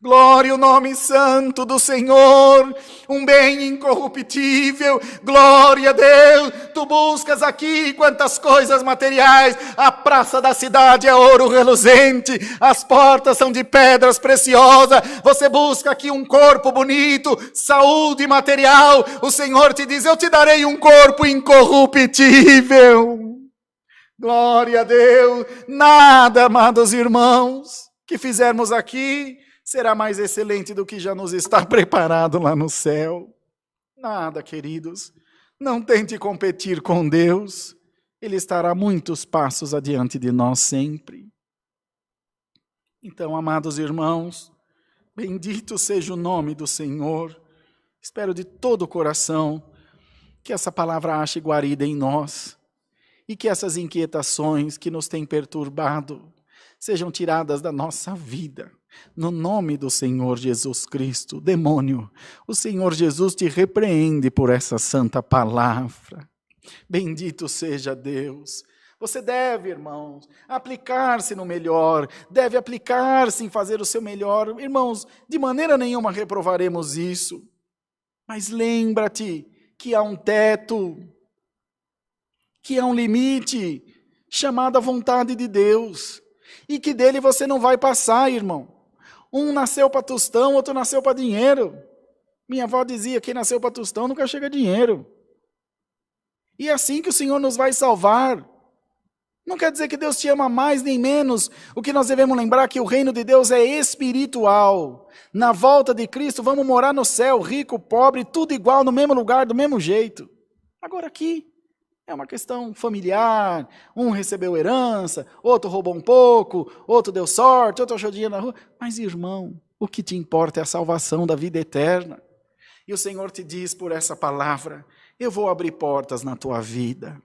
Glória ao nome santo do Senhor, um bem incorruptível, glória a Deus, tu buscas aqui quantas coisas materiais, a praça da cidade é ouro reluzente, as portas são de pedras preciosas, você busca aqui um corpo bonito, saúde material, o Senhor te diz, eu te darei um corpo incorruptível. Glória a Deus, nada, amados irmãos, que fizermos aqui será mais excelente do que já nos está preparado lá no céu. Nada, queridos, não tente competir com Deus, Ele estará muitos passos adiante de nós sempre. Então, amados irmãos, bendito seja o nome do Senhor, espero de todo o coração que essa palavra ache guarida em nós e que essas inquietações que nos têm perturbado sejam tiradas da nossa vida. No nome do Senhor Jesus Cristo, demônio, o Senhor Jesus te repreende por essa santa palavra. Bendito seja Deus. Você deve, irmãos, aplicar-se no melhor, deve aplicar-se em fazer o seu melhor. Irmãos, de maneira nenhuma reprovaremos isso. Mas lembra-te que há um teto, que há um limite, chamado a vontade de Deus, e que dele você não vai passar, irmão. Um nasceu para tostão, outro nasceu para dinheiro. Minha avó dizia, quem nasceu para tostão nunca chega a dinheiro. E é assim que o Senhor nos vai salvar. Não quer dizer que Deus te ama mais nem menos. O que nós devemos lembrar é que o reino de Deus é espiritual. Na volta de Cristo vamos morar no céu, rico, pobre, tudo igual, no mesmo lugar, do mesmo jeito. Agora aqui é uma questão familiar, um recebeu herança, outro roubou um pouco, outro deu sorte, outro achou dinheiro na rua. Mas, irmão, o que te importa é a salvação da vida eterna. E o Senhor te diz por essa palavra, eu vou abrir portas na tua vida.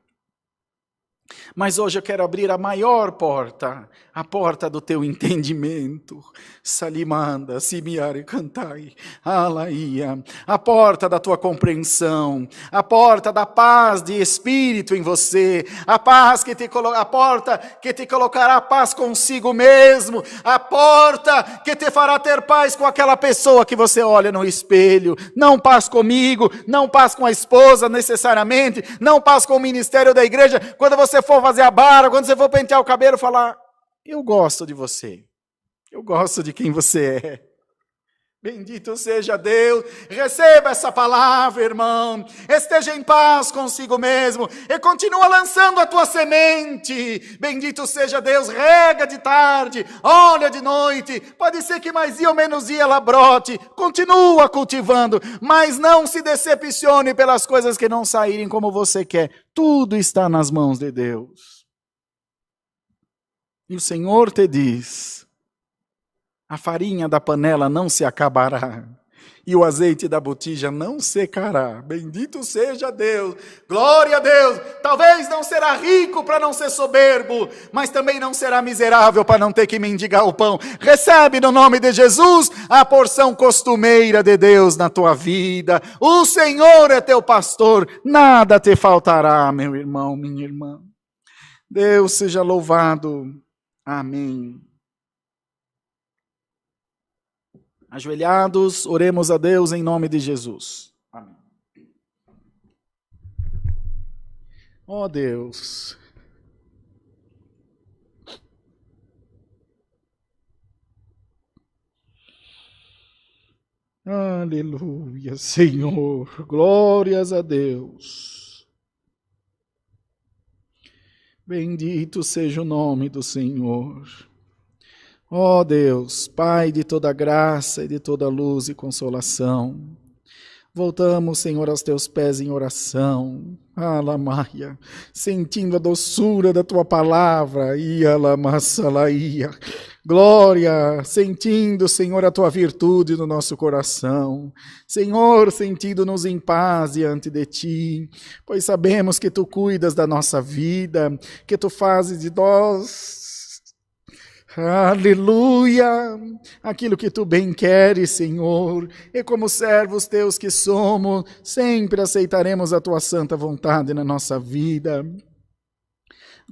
Mas hoje eu quero abrir a maior porta, a porta do teu entendimento. Salimanda, simiare cantai, alaia. A porta da tua compreensão, a porta da paz de espírito em você, a porta que te colocará a paz consigo mesmo, a porta que te fará ter paz com aquela pessoa que você olha no espelho. Não paz comigo, não paz com a esposa necessariamente, não paz com o ministério da igreja. Quando você for fazer a barba, quando você for pentear o cabelo, falar, eu gosto de você, eu gosto de quem você é. Bendito seja Deus, receba essa palavra, irmão, esteja em paz consigo mesmo, e continua lançando a tua semente. Bendito seja Deus, rega de tarde, olha de noite, pode ser que mais dia ou menos dia ela brote, continua cultivando, mas não se decepcione pelas coisas que não saírem como você quer, tudo está nas mãos de Deus. E o Senhor te diz, a farinha da panela não se acabará, e o azeite da botija não secará. Bendito seja Deus, glória a Deus. Talvez não será rico para não ser soberbo, mas também não será miserável para não ter que mendigar o pão. Recebe no nome de Jesus a porção costumeira de Deus na tua vida. O Senhor é teu pastor, nada te faltará, meu irmão, minha irmã. Deus seja louvado. Amém. Ajoelhados, oremos a Deus em nome de Jesus. Amém. Ó Deus, aleluia, Senhor, glórias a Deus. Bendito seja o nome do Senhor. Ó Deus, Pai de toda graça e de toda luz e consolação, voltamos, Senhor, aos teus pés em oração, alamaia, sentindo a doçura da tua palavra, ialamassalaia, glória, sentindo, Senhor, a tua virtude no nosso coração, Senhor, sentindo-nos em paz diante de ti, pois sabemos que tu cuidas da nossa vida, que tu fazes de nós, aleluia, aquilo que tu bem queres, Senhor, e como servos teus que somos, sempre aceitaremos a tua santa vontade na nossa vida.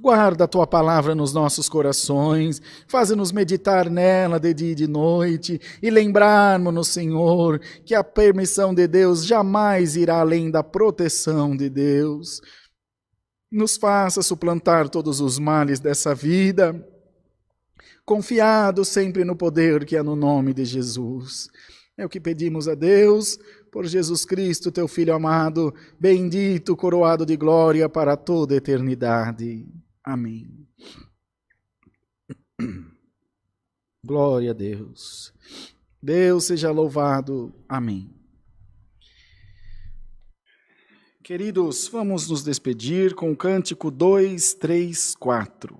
Guarda a tua palavra nos nossos corações, faz-nos meditar nela de dia e de noite, e lembrarmos-nos, Senhor, que a permissão de Deus jamais irá além da proteção de Deus. nos faça suplantar todos os males dessa vida, confiado sempre no poder que há no nome de Jesus. É o que pedimos a Deus, por Jesus Cristo, teu Filho amado, bendito, coroado de glória para toda a eternidade. Amém. Glória a Deus. Deus seja louvado. Amém. Queridos, vamos nos despedir com o cântico 234.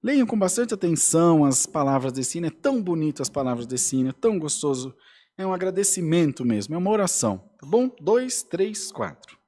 Leiam com bastante atenção as palavras desse hino, é tão bonito as palavras desse hino, é tão gostoso, é um agradecimento mesmo, é uma oração, tá bom? 2, 3, 4.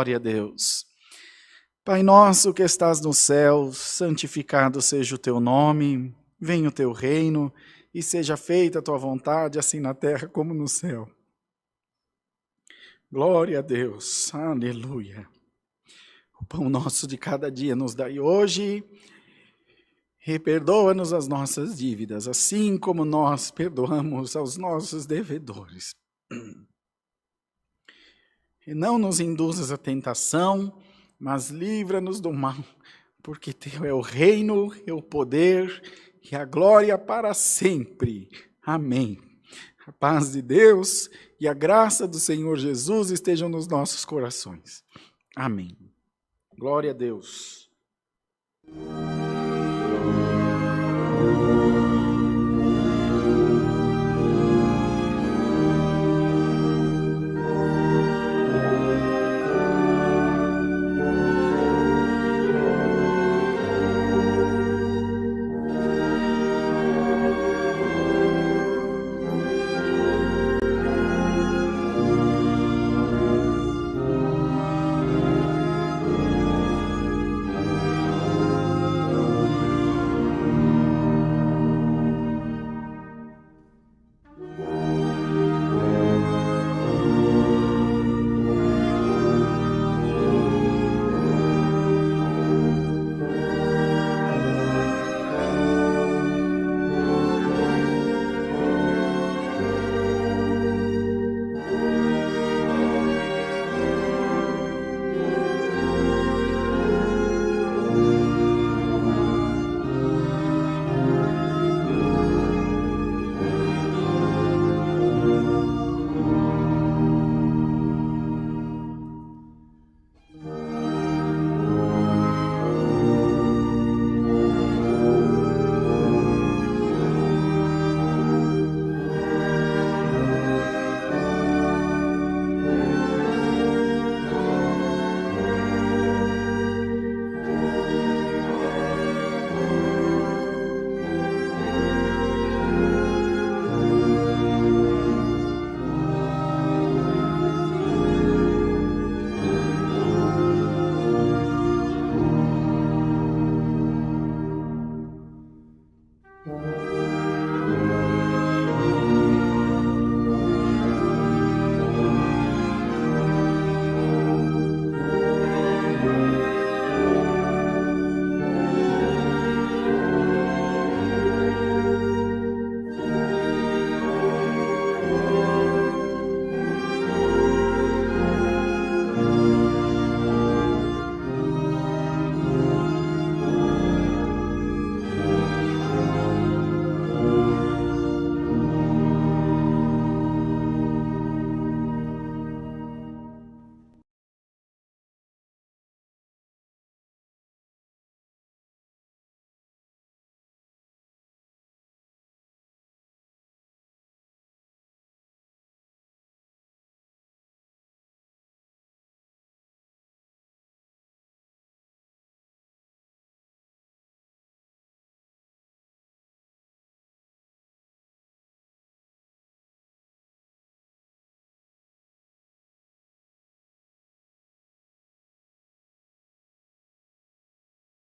Glória a Deus. Pai nosso que estás no céu, santificado seja o teu nome, venha o teu reino e seja feita a tua vontade, assim na terra como no céu. Glória a Deus, aleluia. O pão nosso de cada dia nos dai hoje, e perdoa-nos as nossas dívidas, assim como nós perdoamos aos nossos devedores. E não nos induzas à tentação, mas livra-nos do mal, porque teu é o reino, é o poder e a glória para sempre. Amém. A paz de Deus e a graça do Senhor Jesus estejam nos nossos corações. Amém. Glória a Deus.